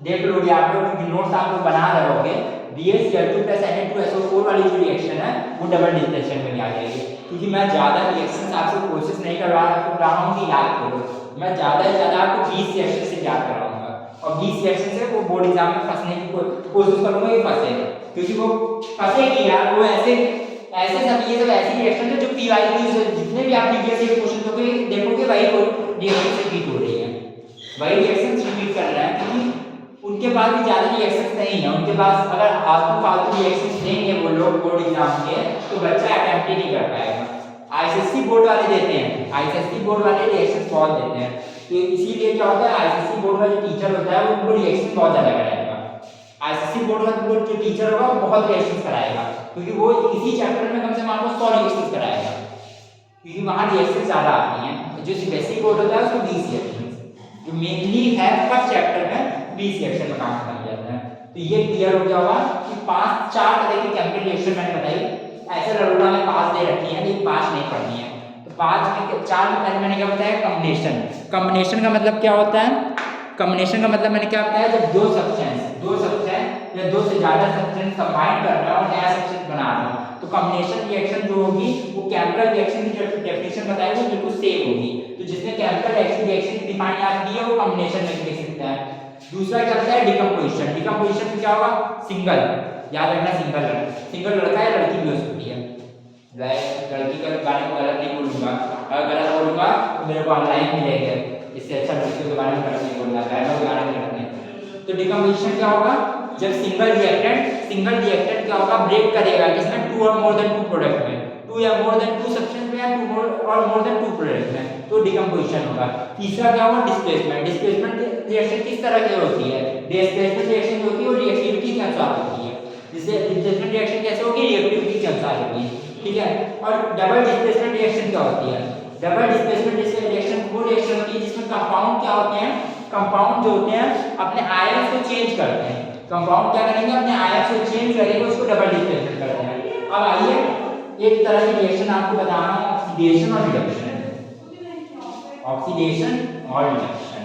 देख लोगे आप लोग, क्योंकि नोट्स आप लोग बना रहे होगे। BaCl2 प्लस Na2SO4 वाली जो रिएक्शन है वो डबल डिस्प्लेसमेंट में आ जाएगी। क्योंकि मैं ज्यादा रिएक्शंस आपसे कोशिश नहीं कर रहा हूँ कि याद करो, मैं ज्यादा से ज्यादा आपको 20 रिएक्शन से याद कराऊंगा, और 20 रिएक्शन से वो बोर्ड एग्जाम में फंसने की कोशिश करूंगा कि फंसे, क्योंकि वो फंसेगी यार। वो ऐसे सब ये सब ऐसी रिएक्शन है जो PYQ से जितने भी आप प्रीवियस ईयर क्वेश्चन देखोगे वही रिएक्शन से रिपीट हो रही है, वही रिएक्शन रिपीट कर रहा है, क्योंकि उनके पास भी ज्यादा रिएक्शंस नहीं है। उनके पास अगर फालतू रिएक्शंस देंगे वो लोग बोर्ड एग्जाम के, तो बच्चा अटेम्प्ट ही नहीं कर पाएगा। ICSE बोर्ड वाले देते हैं, ICSE बोर्ड वाले रिएक्शंस बहुत देते हैं, तो इसीलिए क्या होता है, ICSE बोर्ड का जो टीचर होता है उनको रिएक्शन बहुत ज्यादा कराएगा। ICSE बोर्ड का जो टीचर होगा वो बहुत रिएक्शंस कराएगा, क्योंकि वो इसी चैप्टर में कम से कम आपको 100 रिएक्शंस कराएगा, क्योंकि वहां रिएक्शंस ज्यादा आती हैं। जो CBSE बोर्ड होता है उसको 20 रिएक्शंस, जो मेनली है फर्स्ट चैप्टर में 20 रिएक्शन में काम कर जाता है। तो ये क्लियर हो गया होगा कि 4 तरह की केमिकल रिएक्शन मैंने बताई, ऐसे लड़ूड़ा में 5 दे रखी है, लेकिन 5 नहीं पढ़नी है। तो 4 में पहले मैंने क्या बताया? कॉम्बिनेशन। कॉम्बिनेशन का मतलब क्या होता है? कॉम्बिनेशन का मतलब मैंने क्या बताया? जब दो सब्सटेंस या दो से ज्यादा सब्सटेंस कंबाइन कर रहा है और नया सब्सटेंस बना रहा है, तो कॉम्बिनेशन रिएक्शन जो होगी वो केमिकल रिएक्शन की जो डेफिनेशन बताई वो बिल्कुल सेम होगी। तो जिसने केमिकल रिएक्शन की डिफाइन याद की है वो कॉम्बिनेशन में लिख सकता है। दूसरा क्या होता है? डिकम्पोजिशन। डिकम्पोजिशन में क्या होगा? सिंगल, याद रखना, सिंगल लड़का या लड़की भी हो सकती है। लड़की के बारे में गलत नहीं बोलूंगा, अगर गलत बोलूंगा तो मेरे को ऑनलाइन मिलेगा, इससे अच्छा लड़कियों के बारे में गलत नहीं बोलना, बहनों के बारे में गलत नहीं। तो डिकम्पोजिशन क्या होगा, जब सिंगल रिएक्टेंट क्या होगा, ब्रेक करेगा किसमें, टू और मोर देन टू प्रोडक्ट में, टू या मोर देन टू सब्सटेंस में, या two more than two product में, तो डिकम्पोजिशन होगा। तीसरा क्या होगा, डिस्प्लेसमेंट रिएक्शन किस तरह की होती है, डिस्प्लेसमेंट रिएक्शन होती है वो रिएक्टिविटी के अनुसार होती है, जिससे डिस्प्लेसमेंट रिएक्शन कैसे होगी, रिएक्टिविटी के अनुसार होगी, ठीक है। और डबल डिस्प्लेसमेंट रिएक्शन क्या होती है, डबल डिस्प्लेसमेंट रिएक्शन वो रिएक्शन होती है जिसमें कंपाउंड क्या होते हैं, कंपाउंड जो होते हैं अपने आयन्स को चेंज करते हैं, कंपाउंड क्या करेंगे, अपने आयन्स को चेंज करेंगे, उसको डबल डिस्प्लेसमेंट करते हैं। अब आइए एक तरह की रिएक्शन आपको बताना है, ऑक्सीडेशन और रिडक्शन। ऑक्सीडेशन और रिडक्शन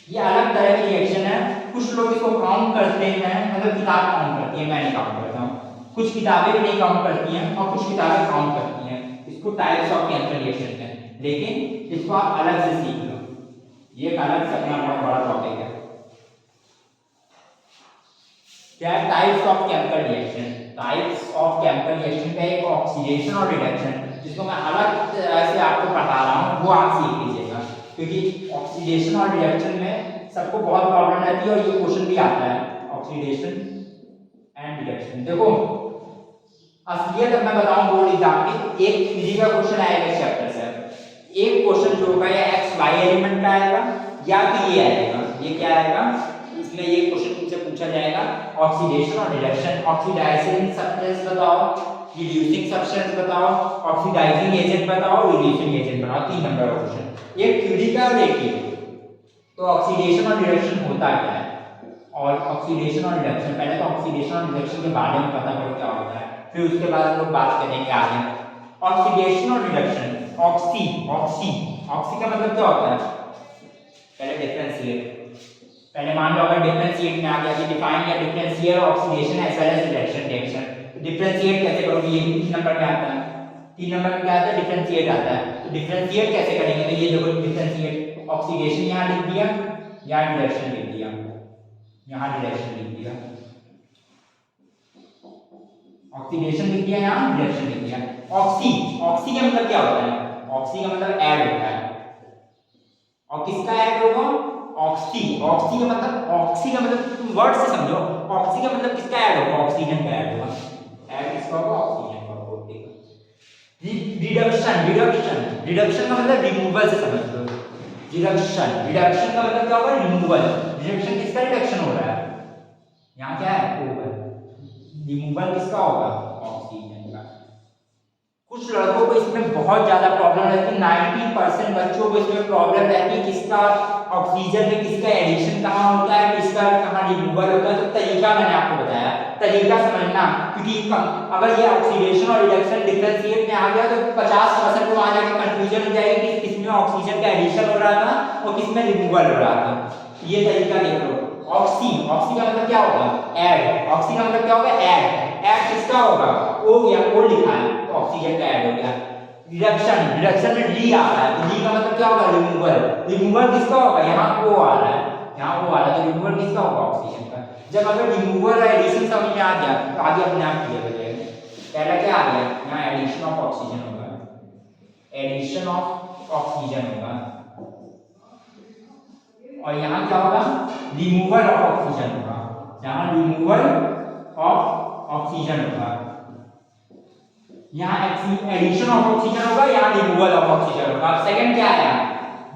ये अलग तरह की रिएक्शन है, कुछ लोग इसको काउंट करते हैं, मतलब किताब काउंट करती है, मैं नहीं काउंट करता हूँ, कुछ किताबें भी नहीं काउंट करती हैं और कुछ किताबें काउंट करती हैं, इसको टाइप्स ऑफ केमिकल रिएक्शन कहते हैं, लेकिन इसको आप अलग से सीख लो, ये एक अलग से अपना बहुत बड़ा टॉपिक है। क्या है types of chemical reaction, types of chemical reaction का एक ऑक्सीडेशन और रिडक्शन, जिसको मैं अलग से आपको पढ़ा रहा हूँ, वो आप सीख लीजिएगा, क्योंकि ऑक्सीडेशन और रिडक्शन में सबको बहुत प्रॉब्लम रहती है और ये क्वेश्चन भी आता है, ऑक्सीडेशन एंड रिडक्शन। देखो असलियत अब मैं बताऊं बोर्ड एग्जाम की, एक थ्योरी का क्वेश्चन आएगा इस चैप्टर से, एक क्वेश्चन जो होगा या एक्स वाई एलिमेंट का आएगा या फिर ये आएगा, ये क्या आएगा, इसमें ये क्वेश्चन तुमसे पूछा जाएगा ऑक्सीडेशन और रिडक्शन, ऑक्सीडाइजिंग सब्सटेंस बताओ, रिड्यूसिंग सब्सटेंस बताओ, ऑक्सीडाइजिंग एजेंट बताओ, रिड्यूसिंग एजेंट बताओ, 3 नंबर का क्वेश्चन, एक थ्योरी का और एक ये। तो ऑक्सीडेशन और रिडक्शन होता क्या है, और ऑक्सीडेशन और रिडक्शन, पहले तो ऑक्सीडेशन और रिडक्शन के बारे में पता करो क्या होता है, फिर उसके बाद हम लोग बात करेंगे आगे। ऑक्सीडेशन और रिडक्शन, ऑक्सी का मतलब क्या होता है, पहले डिफरेंशिएट, पहले मान लो अगर डिफरेंशिएट में आ गया कि डिफाइन या differentiate oxidation as well as reduction reaction, तो डिफरेंशिएट कैसे करोगे, ये भी 3 नंबर में आता है, 3 नंबर में क्या आता है, डिफरेंशिएट आता है, तो डिफरेंशिएट कैसे करेंगे, तो ये देखो डिफरेंशिएट, ऑक्सीडेशन यहाँ लिख दिया, यहाँ रिडक्शन लिख दिया, यहाँ रिडक्शन लिख दिया, ऑक्सीडेशन लिख दिया, यहाँ रिडक्शन लिख दिया। ऑक्सी का मतलब क्या होता है, ऑक्सी का मतलब ऐड होता है, और किसका ऐड होगा, ऑक्सी का मतलब तुम वर्ड से समझो, ऑक्सी का मतलब किसका ऐड होगा, ऑक्सीजन का ऐड होगा, ऐड किसका होगा, ऑक्सीजन का होगा। रिडक्शन का मतलब रिमूवल से समझ लो, रिडक्शन का मतलब क्या होगा, रिमूवल, रिडक्शन किसका रिडक्शन हो रहा है, यहाँ क्या है ओवर, रिमूवल किसका होगा, ऑक्सीजन का। कुछ लड़कों को इसमें बहुत ज्यादा प्रॉब्लम रहती है, 90% बच्चों को इसमें प्रॉब्लम रहती है, किसका ऑक्सीजन में किसका एडिशन कहाँ होता है, किसका कहाँ रिमूवल होता है। तो तरीका मैंने आपको बताया, तरीका समझना, क्योंकि अगर ये ऑक्सीडेशन और रिडक्शन डिफरेंशिएट में आ गया तो 50% को वहां जाकर कंफ्यूजन हो जाएगी कि किसमें ऑक्सीजन का एडिशन हो रहा था और किसमें रिमूवल हो रहा था। ये तरीका देख लो। ऑक्सी का मतलब क्या होगा, ऐड, ऑक्सी का मतलब क्या होगा, ऐड किसका होगा, ओ या ओ लिखा है तो ऑक्सीजन का ऐड हो गया। रिडक्शन में डी आ रहा है तो डी का मतलब क्या होगा, रिमूवल किसका होगा, यहाँ ओ आ रहा है, यहाँ ओ आ रहा है तो रिमूवल किसका होगा, ऑक्सीजन का। जब अगर रिमूवल और एडिशन समझ में आ गया तो आगे अपने आप क्लियर हो जाएगा। पहला क्या आ गया, यहाँ एडिशन ऑफ ऑक्सीजन होगा, एडिशन ऑफ ऑक्सीजन होगा, और यहाँ क्या होगा, रिमूवल ऑफ ऑक्सीजन होगा, यहाँ रिमूवल ऑफ ऑक्सीजन होगा, यहाँ एडिशन ऑफ ऑक्सीजन होगा, यहाँ रिमूवल ऑफ ऑक्सीजन होगा। सेकंड क्या आया,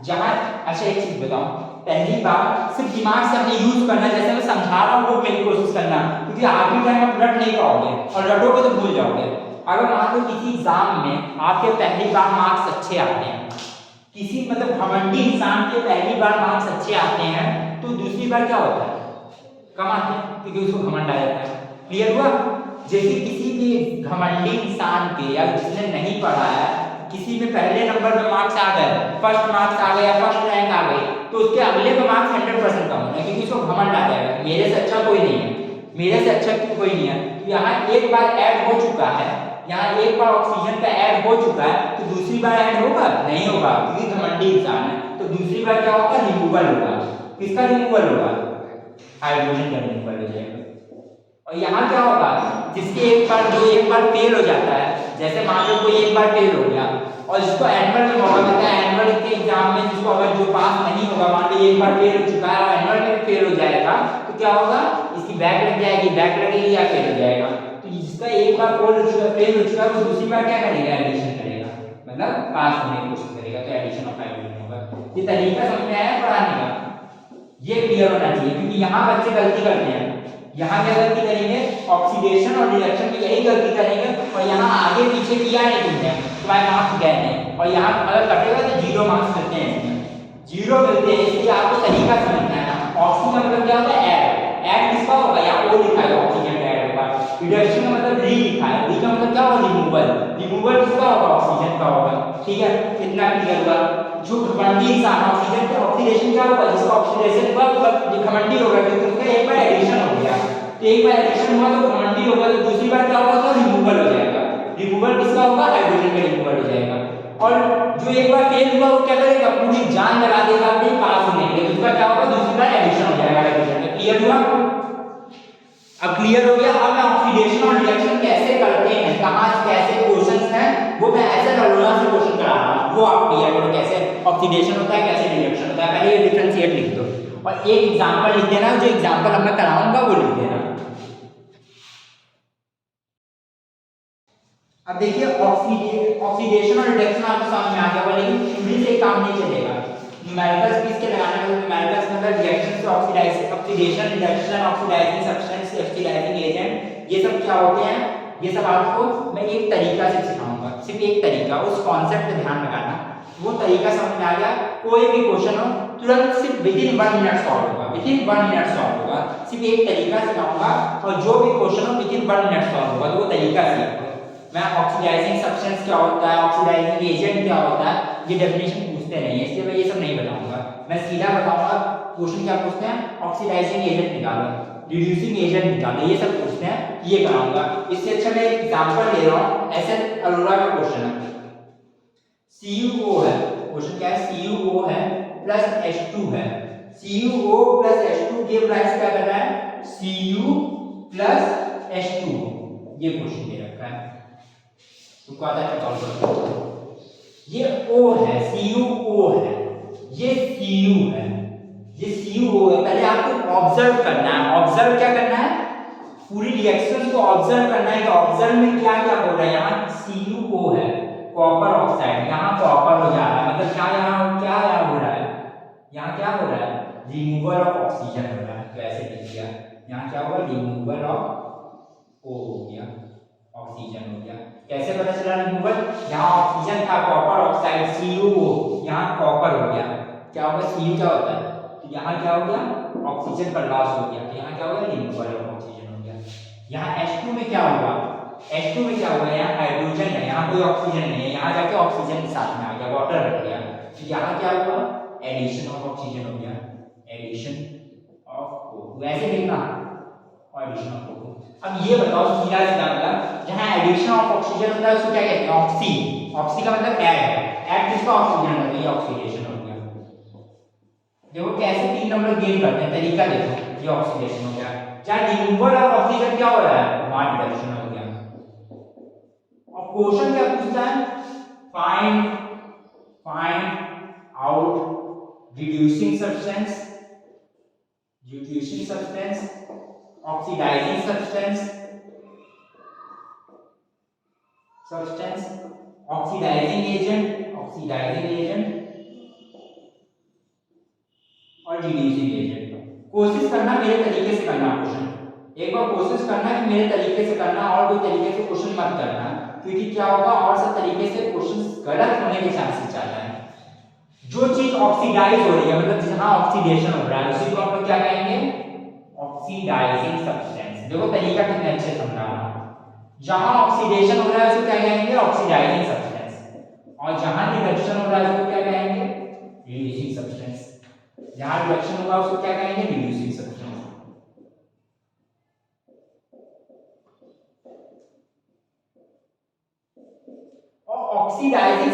जहां, अच्छा एक चीज बताऊं, पहली बार सिर्फ दिमाग से अपने यूज करना, जैसे मैं समझा रहा हूँ वो मेरी कोशिश करना, क्योंकि आखिरी टाइम आप रट नहीं पाओगे और रटोगे तो भूल जाओगे। अगर मान लो किसी एग्जाम में आपके पहली बार मार्क्स अच्छे आते हैं, किसी मतलब घमंडी इंसान के पहली बार मार्क्स अच्छे आते हैं तो दूसरी बार क्या होता है, कम आते हैं, क्योंकि उसको घमंड आ जाता है। क्लियर हुआ। जैसे किसी भी घमंडी इंसान के या जिसने नहीं पढ़ा है, किसी में पहले नंबर में मार्क्स आ गए, फर्स्ट मार्क्स आ गए या फर्स्ट रैंक आ गई, तो उसके अगले में मार्क्स 100% कम होना है, क्योंकि उसको घमंड आ जाएगा, मेरे से अच्छा कोई नहीं है, मेरे से अच्छा कोई नहीं है। तो यहाँ एक बार ऐड हो चुका है, यहाँ एक बार ऑक्सीजन का ऐड हो चुका है तो दूसरी बार ऐड होगा नहीं होगा, क्योंकि घमंडी इंसान है। तो दूसरी बार क्या होगा, रिमूवल होगा। किसका रिमूवल होगा, हाइड्रोजन का रिमूवल हो जाएगा। और यहाँ क्या होगा, जिसके एक बार फेल हो जाता है जैसे मान लो कोई एक बार फेल हो गया और जिसको एनुअल में मौका मिलता है, एनुअल के एग्जाम में जिसको अगर जो पास नहीं होगा, मान लो एक बार फेल हो चुका है और एनुअल में फेल हो जाएगा, तो क्या होगा, इसकी बैक लग जाएगी, बैक लगेगी या फेल हो जाएगा। तो जिसका एक बार फेल हो चुका है वो दूसरी बार क्या करेगा, एडिशन करेगा, मतलब पास होने की कोशिश करेगा, तो एडिशन ऑफ हाइड्रोजन होगा। ये तरीका समझ में आया पढ़ाने का, ये क्लियर होना चाहिए, क्योंकि यहाँ बच्चे गलती करते हैं। यहाँ क्या गलती करेंगे, ऑक्सीडेशन और रिडक्शन में यही गलती करेंगे, और यहाँ आगे पीछे किया नहीं तुमने, तुम्हारे मार्क्स गए नहीं, और यहाँ अगर कटेगा तो 0 मार्क्स मिलते हैं, इसमें 0 मिलते हैं। इसलिए आपको तरीका समझना है। ऑक्सीजन का मतलब क्या होता है, ऐड। ऐड किसका होगा, यहाँ ओ लिखा है, ऑक्सीजन का ऐड होगा। रिडक्शन का मतलब री लिखा है, री का मतलब क्या होगा, रिमूवल। रिमूवल किसका होगा, ऑक्सीजन का होगा। ठीक है, कितना क्लियर हुआ। जो घमंडी इंसान, ऑक्सीजन के ऑक्सीडेशन क्या होगा, जिसका ऑक्सीडेशन हुआ वो घमंडी होगा, क्योंकि उसका एक बार एडिशन हो गया। तो एक बार एडिशन हुआ तो घमंडी होगा, तो दूसरी बार क्या होगा, तो रिमूवल हो जाएगा। रिमूवल किसका होगा, हाइड्रोजन का रिमूवल हो जाएगा। और जो एक बार फेल हुआ वो क्या करेगा, पूरी जान लगा देगा अपने पास होने के लिए, उसका क्या होगा, दूसरी बार एडिशन हो जाएगा हाइड्रोजन का। क्लियर हुआ, अब क्लियर हो गया। अब मैं ऑक्सीडेशन और रिएक्शन कैसे करते हैं, कहां कैसे क्वेश्चंस हैं, वो मैं ऐसे अलोरा से क्वेश्चन करा रहा हूं, वो आप क्लियर करो, कैसे ऑक्सीडेशन होता है, कैसे रिएक्शन होता है। पहले ये डिफरेंशिएट लिख दो और एक एग्जांपल लिख देना, जो एग्जांपल अब मैं कराऊंगा वो लिख देना। अब देखिए ऑक्सीडेशन और रिडक्शन आपको समझ में आ गया होगा, लेकिन थ्योरी से काम नहीं चलेगा। न्यूमेरिकल्स भी इसके लगाने में, न्यूमेरिकल्स में अगर रिएक्शन से oxidation, reduction, oxidising substance, oxidising agent, ये सब क्या होते हैं, ये सब आपको मैं एक तरीका से सिखाऊंगा, सिर्फ एक तरीका, उस कॉन्सेप्ट पे ध्यान लगाना। वो तरीका समझ में आ गया, कोई भी क्वेश्चन हो तुरंत सिर्फ विदिन 1 मिनट सॉल्व होगा, विदिन 1 मिनट सॉल्व होगा। सिर्फ एक तरीका सिखाऊंगा और जो भी क्वेश्चन हो विदिन 1 मिनट सॉल्व होगा, तो वो तरीका सीखो। मैं ऑक्सीडाइजिंग सब्सटेंस क्या होता है, ऑक्सीडाइजिंग एजेंट क्या होता है, ये डेफिनेशन पूछते नहीं है, इसलिए मैं ये सब नहीं बताऊंगा। मैं सीधा बताऊंगा क्वेश्चन क्या पूछते हैं, ऑक्सीडाइजिंग एजेंट निकालो, रिड्यूसिंग एजेंट निकालो, ये सब पूछते हैं, ये कराऊंगा। इससे अच्छा मैं एक एग्जांपल ले रहा हूं, ऐसे अरोरा का क्वेश्चन है, CuO है, क्वेश्चन क्या है, CuO है प्लस H2 है, CuO plus H2 give rise क्या कर रहा है, Cu प्लस H2, ये क्वेश्चन दे रखा है। तुमको आता है सॉल्व करो, ये O है, CuO है, ये Cu है, ये CuO है। पहले आपको ऑब्जर्व करना है, ऑब्जर्व क्या करना है, पूरी रिएक्शन को ऑब्जर्व करना है कि ऑब्जर्व में क्या क्या हो रहा है। यहाँ CuO है, कॉपर ऑक्साइड, यहाँ कॉपर हो जा रहा है, मतलब क्या यहाँ क्या हो रहा है, यहाँ क्या हो रहा है, रिमूवल ऑफ ऑक्सीजन हो रहा है। तो ऐसे लिख दिया, यहाँ क्या होगा, रिमूवल ऑफ O हो गया, ऑक्सीजन हो गया। कैसे पता चला रिमूवल, यहाँ ऑक्सीजन था, कॉपर ऑक्साइड CuO, यहाँ कॉपर हो गया, क्या होगा, Cu क्या होता है, तो यहाँ क्या हो गया, ऑक्सीजन का लॉस हो गया, तो यहाँ क्या हो गया, रिमूवल ऑफ ऑक्सीजन हो गया। यहाँ H2 में क्या हुआ, H2 में क्या हुआ, यहाँ हाइड्रोजन है, यहाँ कोई ऑक्सीजन नहीं है, यहाँ जाके ऑक्सीजन साथ में आ गया, वाटर बन गया, तो यहाँ क्या हुआ, एडिशन ऑफ ऑक्सीजन हो गया, एडिशन ऑफ O, वैसे लिखना, एडिशन ऑफ O। अब ये बताओ सीधा सीधा, मतलब जहां एडिशन ऑफ ऑक्सीजन होता है उसको क्या कहते हैं, ऑक्सी। ऑक्सी का मतलब ऐड है, ऐड किसका, ऑक्सीजन होता है, ये ऑक्सीडेशन हो गया। देखो कैसे 3 नंबर गेन करते हैं, तरीका देखो, ये ऑक्सीडेशन हो गया। जहां रिमूवल ऑफ ऑक्सीजन क्या हो रहा है, वहां रिडक्शन हो गया। और क्वेश्चन क्या पूछता है, find out reducing substance, oxidising substance, oxidising agent और रिड्यूसिंग एजेंट। कोशिश करना मेरे तरीके से करना क्वेश्चन, एक बार कोशिश करना कि मेरे तरीके से करना, और कोई तरीके से क्वेश्चन मत करना, क्योंकि क्या होगा, और सब तरीके से क्वेश्चन गलत होने के चांसेस ज्यादा है। जो चीज ऑक्सीडाइज हो रही है, मतलब जहां ऑक्सीडेशन हो रहा है, उसी को हम लोग क्या कहेंगे, ऑक्सीडाइजिंग सब्सटेंस। देखो तरीका कितने अच्छे समझाना, जहां ऑक्सीडेशन हो रहा है उसको क्या कहेंगे, ऑक्सीडाइजिंग सब्सटेंस, और जहां रिडक्शन हो रहा है उसको क्या कहेंगे, रिड्यूसिंग सब्सटेंस। जहां रिडक्शन होगा उसको क्या कहेंगे, रिड्यूसिंग सब्सटेंस। और ऑक्सीडाइजिंग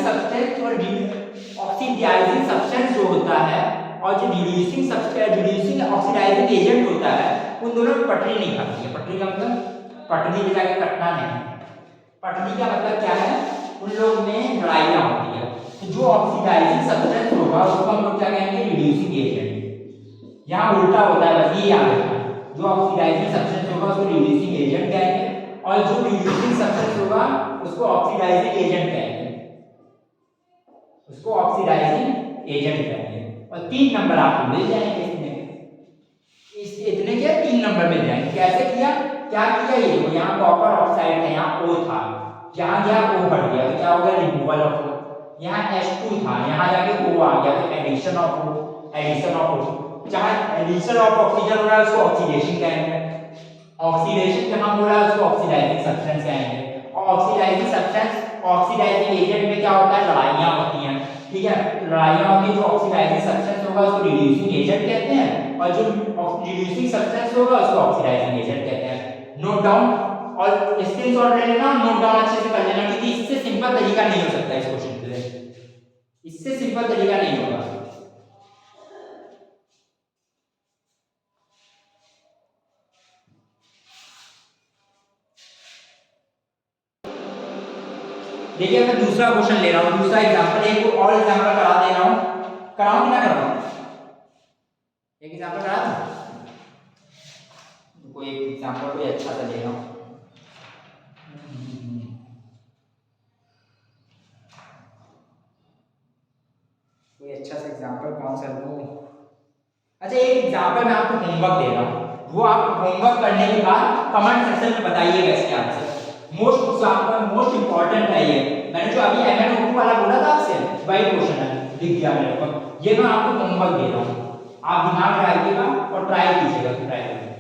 सब्सटेंस जो होता है और जो रिड्यूसिंग ऑक्सीडाइजिंग एजेंट होता है, उन दोनों में पटरी नहीं खाती है। पटरी का मतलब पटरी पे जाके कटना नहीं, पटली का मतलब क्या है, उन लोग में लड़ाइयाँ होती है, तो जो ऑक्सीडाइजिंग सब्सटेंस होगा उसको हम लोग क्या कहेंगे, रिड्यूसिंग एजेंट। यहाँ उल्टा होता है, बस ये याद रखना, जो ऑक्सीडाइजिंग सब्सटेंस होगा उसको रिड्यूसिंग एजेंट कहेंगे, और जो रिड्यूसिंग सब्सटेंस होगा उसको ऑक्सीडाइजिंग एजेंट कहेंगे, उसको ऑक्सीडाइजिंग एजेंट कहेंगे। और 3 नंबर आपको मिल जाएंगे इसमें, इस इतने के 3 नंबर मिल जाएंगे। कैसे किया, क्या किया, ये देखो यहाँ कॉपर ऑक्साइड है, यहाँ O था, यहाँ गया O हट गया, तो क्या हो गया, रिमूवल ऑफ O। यहाँ H2 था, यहाँ जाके O आ गया, तो addition of O, addition of O। जहाँ एडिशन ऑफ ऑक्सीजन हो रहा है उसको ऑक्सीडेशन कहेंगे, ऑक्सीडेशन जहाँ हो रहा है उसको ऑक्सीडाइजिंग सब्सटेंस कहेंगे, और ऑक्सीडाइजिंग सब्सटेंस ऑक्सीडाइजिंग एजेंट में क्या होता है, लड़ाइयाँ होती हैं, ठीक है, लड़ाइयाँ होती है, जो ऑक्सीडाइजिंग सब्सटेंस होगा उसको रिड्यूसिंग एजेंट कहते हैं, और जो रिड्यूसिंग सब्सटेंस होगा उसको ऑक्सीडाइजिंग एजेंट कहते हैं। नोट डाउन और स्क्रीनशॉट ले लेना, नोट डाउन अच्छे से कर लेना, क्योंकि इससे सिंपल तरीका नहीं हो सकता इस क्वेश्चन के लिए, इससे सिंपल तरीका नहीं होगा। देखिए मैं दूसरा क्वेश्चन ले रहा हूँ, दूसरा एग्जांपल, एक और एग्जांपल करा दे रहा हूँ, कराऊं कि ना कराऊं, एक एग्जांपल करा दूं, कोई एक एग्जांपल कोई अच्छा सा ले रहा हूँ। कोई अच्छा सा एग्जांपल कौन सा लूं, अच्छा एक एग्जांपल मैं आपको होमवर्क दे रहा हूँ, वो आप होमवर्क करने के बाद कमेंट सेक्शन में बताइएगा इसके answer. Most example most important है ये, मैंने जो अभी MnO2 वाला बोला था आपसे, वही क्वेश्चन है, दिख गया मेरे को, ये मैं आपको होमवर्क दे रहा हूँ, आप दिमाग लगाइएगा और ट्राई कीजिएगा, ट्राई करिए,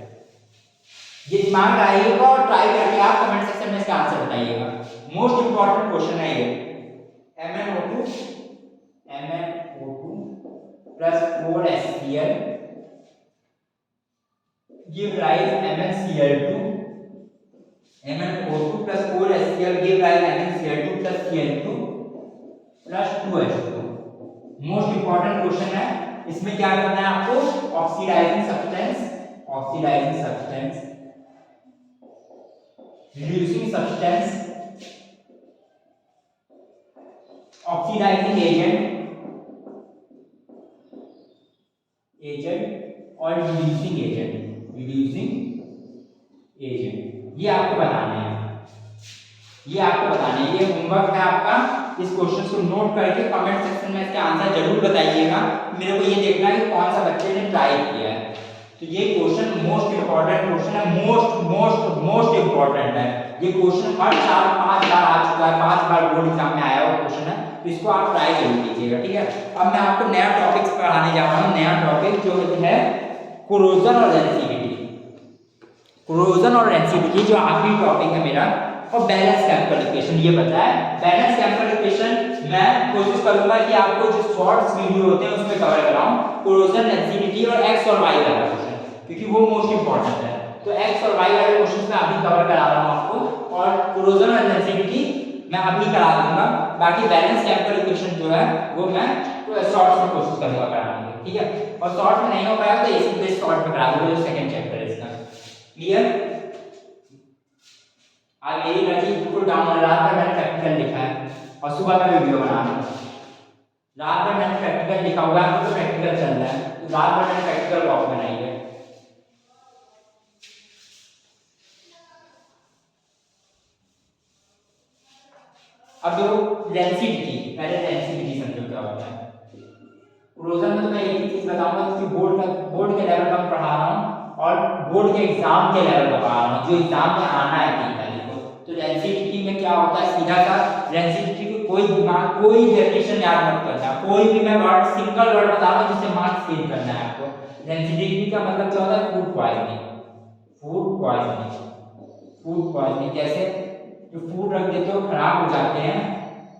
ये दिमाग लगाइएगा और ट्राई करके आप कमेंट सेक्शन में इसका आंसर बताइएगा। मोस्ट इंपॉर्टेंट क्वेश्चन है ये, MnO2 plus 4HCl give rise MnCl2, MnO2 plus 4HCl give rise MnCl2 plus Cl2 plus 2H2। Most important question है, इसमें क्या करना है आपको, oxidising substance, oxidising substance, reducing substance, oxidising agent, agent और reducing agent, reducing agent, ये आपको बताने हैं, ये आपको बताने हैं, ये होमवर्क है आपका। इस क्वेश्चन को नोट करके कमेंट सेक्शन में इसके आंसर जरूर बताइएगा, मेरे को ये देखना है कि कौन सा बच्चे ने ट्राई किया है। तो ये क्वेश्चन मोस्ट इंपॉर्टेंट क्वेश्चन है, मोस्ट मोस्ट मोस्ट इंपॉर्टेंट है, ये क्वेश्चन हर साल 5 बार आ चुका है, 5 बार बोर्ड एग्जाम में आया हुआ क्वेश्चन है, तो इसको आप ट्राई जरूर कीजिएगा, ठीक है। अब मैं आपको नया टॉपिक पढ़ाने जा रहा हूँ, नया टॉपिक जो है कोरोजन और रेंसिडिटी, कोरोजन और रेंसिडिटी जो आखिरी टॉपिक है मेरा, और बैलेंस केमिकल इक्वेशन, ये पता है बैलेंस केमिकल इक्वेशन मैं कोशिश करूंगा कि आपको जो शॉर्ट्स वीडियो होते हैं उसमें कवर कराऊं, कोरोजन, रेंसिडिटी और एक्स और वाई वाला क्वेश्चन, क्योंकि वो मोस्ट इंपॉर्टेंट है, तो एक्स और वाई वाले क्वेश्चन मैं अभी कवर करा रहा हूं आपको, और कोरोजन और रेंसिडिटी मैं अभी करा दूंगा, बाकी बैलेंस केमिकल इक्वेशन जो है वो मैं शॉर्ट्स में कोशिश करूंगा कराने की, ठीक है, और शॉर्ट में नहीं हो पाया तो इसी शॉर्ट में करा दूंगा, जो सेकंड चैप्टर है इसका, क्लियर। आज मेरी एनर्जी बिल्कुल डाउन है, रात भर मैंने प्रैक्टिकल लिखा है और सुबह का वीडियो बना रहा हूँ, रात भर मैंने प्रैक्टिकल लिखा हुआ है, तो प्रैक्टिकल चल रहा है, तो रात भर मैंने प्रैक्टिकल ब्लॉक बनाई है। अब जो रेंसिडिटी, पहले रेंसिडिटी समझो क्या होता है। कोरोजन में तो मैं एक ही चीज बताऊंगा कि बोर्ड के लेवल पर पढ़ा रहा हूँ और बोर्ड के एग्जाम के लेवल पर पढ़ा रहा हूँ, जो एग्जाम में आना है 3 तारीख को। तो रेंसिडिटी में क्या होता है, सीधा सा रेंसिडिटी को कोई दिमाग कोई डेफिनेशन याद मत करना, कोई भी मैं वर्ड सिंगल वर्ड बता रहा हूँ जिससे मार्क्स सेव करना है आपको। रेंसिडिटी का मतलब क्या होता है, food poisoning, food poisoning, food poisoning, जैसे जो फूड रख देते हो खराब हो जाते हैं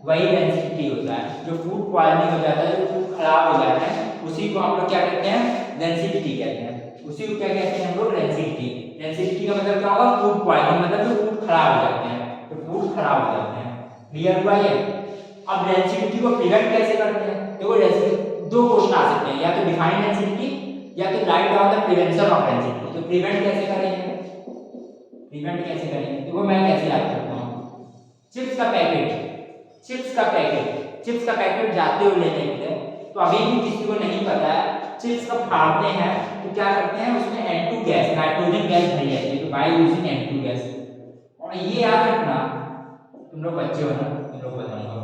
वही रेंसिडिटी होता है, जो फूड पॉइजनिंग हो जाता है, जो फूड खराब हो जाता है उसी को हम लोग क्या कहते हैं, रेंसिडिटी कहते हैं, उसी को क्या कहते हैं हम लोग, रेंसिडिटी। रेंसिडिटी का मतलब क्या होगा, फूड पॉइजनिंग, मतलब जो फूड खराब हो जाते हैं, तो फूड खराब हो जाते हैं, क्लियर हुआ ये। अब रेंसिडिटी को प्रिवेंट कैसे करते हैं, देखो रेंसिडिटी 2 क्वेश्चन आ सकते हैं, या तो डिफाइन रेंसिडिटी या तो write down the prevention of rancidity. तो प्रिवेंट कैसे करेंगे, प्रिवेंट कैसे करेंगे, देखो मैं कैसे याद करता हूँ, चिप्स का पैकेट, चिप्स का पैकेट जाते हो लेने के लिए, तो अभी भी किसी को नहीं पता है चिप्स कब फाड़ते हैं तो क्या करते हैं, उसमें N2 गैस, नाइट्रोजन गैस भरी जाती है, तो बाय यूजिंग N2 गैस। और ये याद रखना, तुम लोग बच्चे हो ना, तुम लोग बताऊंगा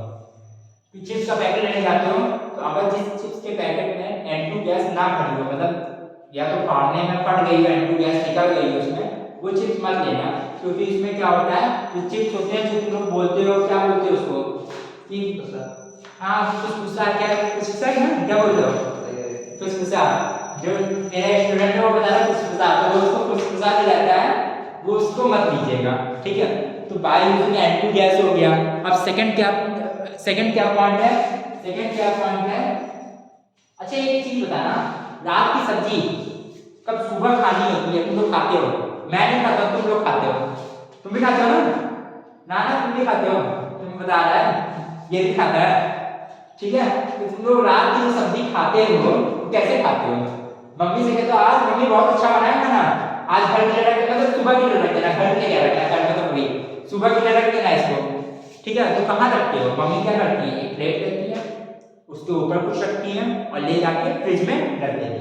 कि चिप्स का पैकेट लेने जाते हो तो अगर जिस चिप्स के पैकेट में N2 गैस ना भरी हो, मतलब या तो फाड़ने में फट गई हो, N2 गैस निकल गई है उसमें, वो चिप्स मत लेना, क्योंकि इसमें क्या होता है, जो चिप्स होते हैं जो तुम लोग बोलते हो, क्या बोलते हो उसको कि हाँ फुसफुसा, क्या फुसफुसा है ना, क्या बोलते हो फुसफुसा, जो मेरा स्टूडेंट है वो बता रहा है फुसफुसा, तो वो उसको फुसफुसा भी रहता है, वो उसको मत लीजिएगा, ठीक है। तो बाय यूजिंग N2 गैस हो गया। अब सेकंड क्या पॉइंट है, अच्छा एक चीज बताना, रात की सब्जी कब सुबह खानी होती है, तुम लोग खाते हो, मैं नहीं खाता, तुम लोग खाते हो, तुम भी खाते हो ना, तुम भी खाते हो, तुम बता रहा है ये भी खाता है, ठीक है। तो तुम लोग रात की जो सब्जी खाते हो तो कैसे खाते हो, मम्मी से कहते हो आज मम्मी बहुत अच्छा बनाया खाना, आज घर के लिए रख देना, तो सुबह के लिए रख देना, घर के लिए क्या रखना, घर में तो वही सुबह के लिए रख देना इसको, ठीक है। तो कहाँ रखते हो, मम्मी क्या करती है, एक प्लेट लेती है, उसके ऊपर कुछ रखती है और ले जाके फ्रिज में रख देती है।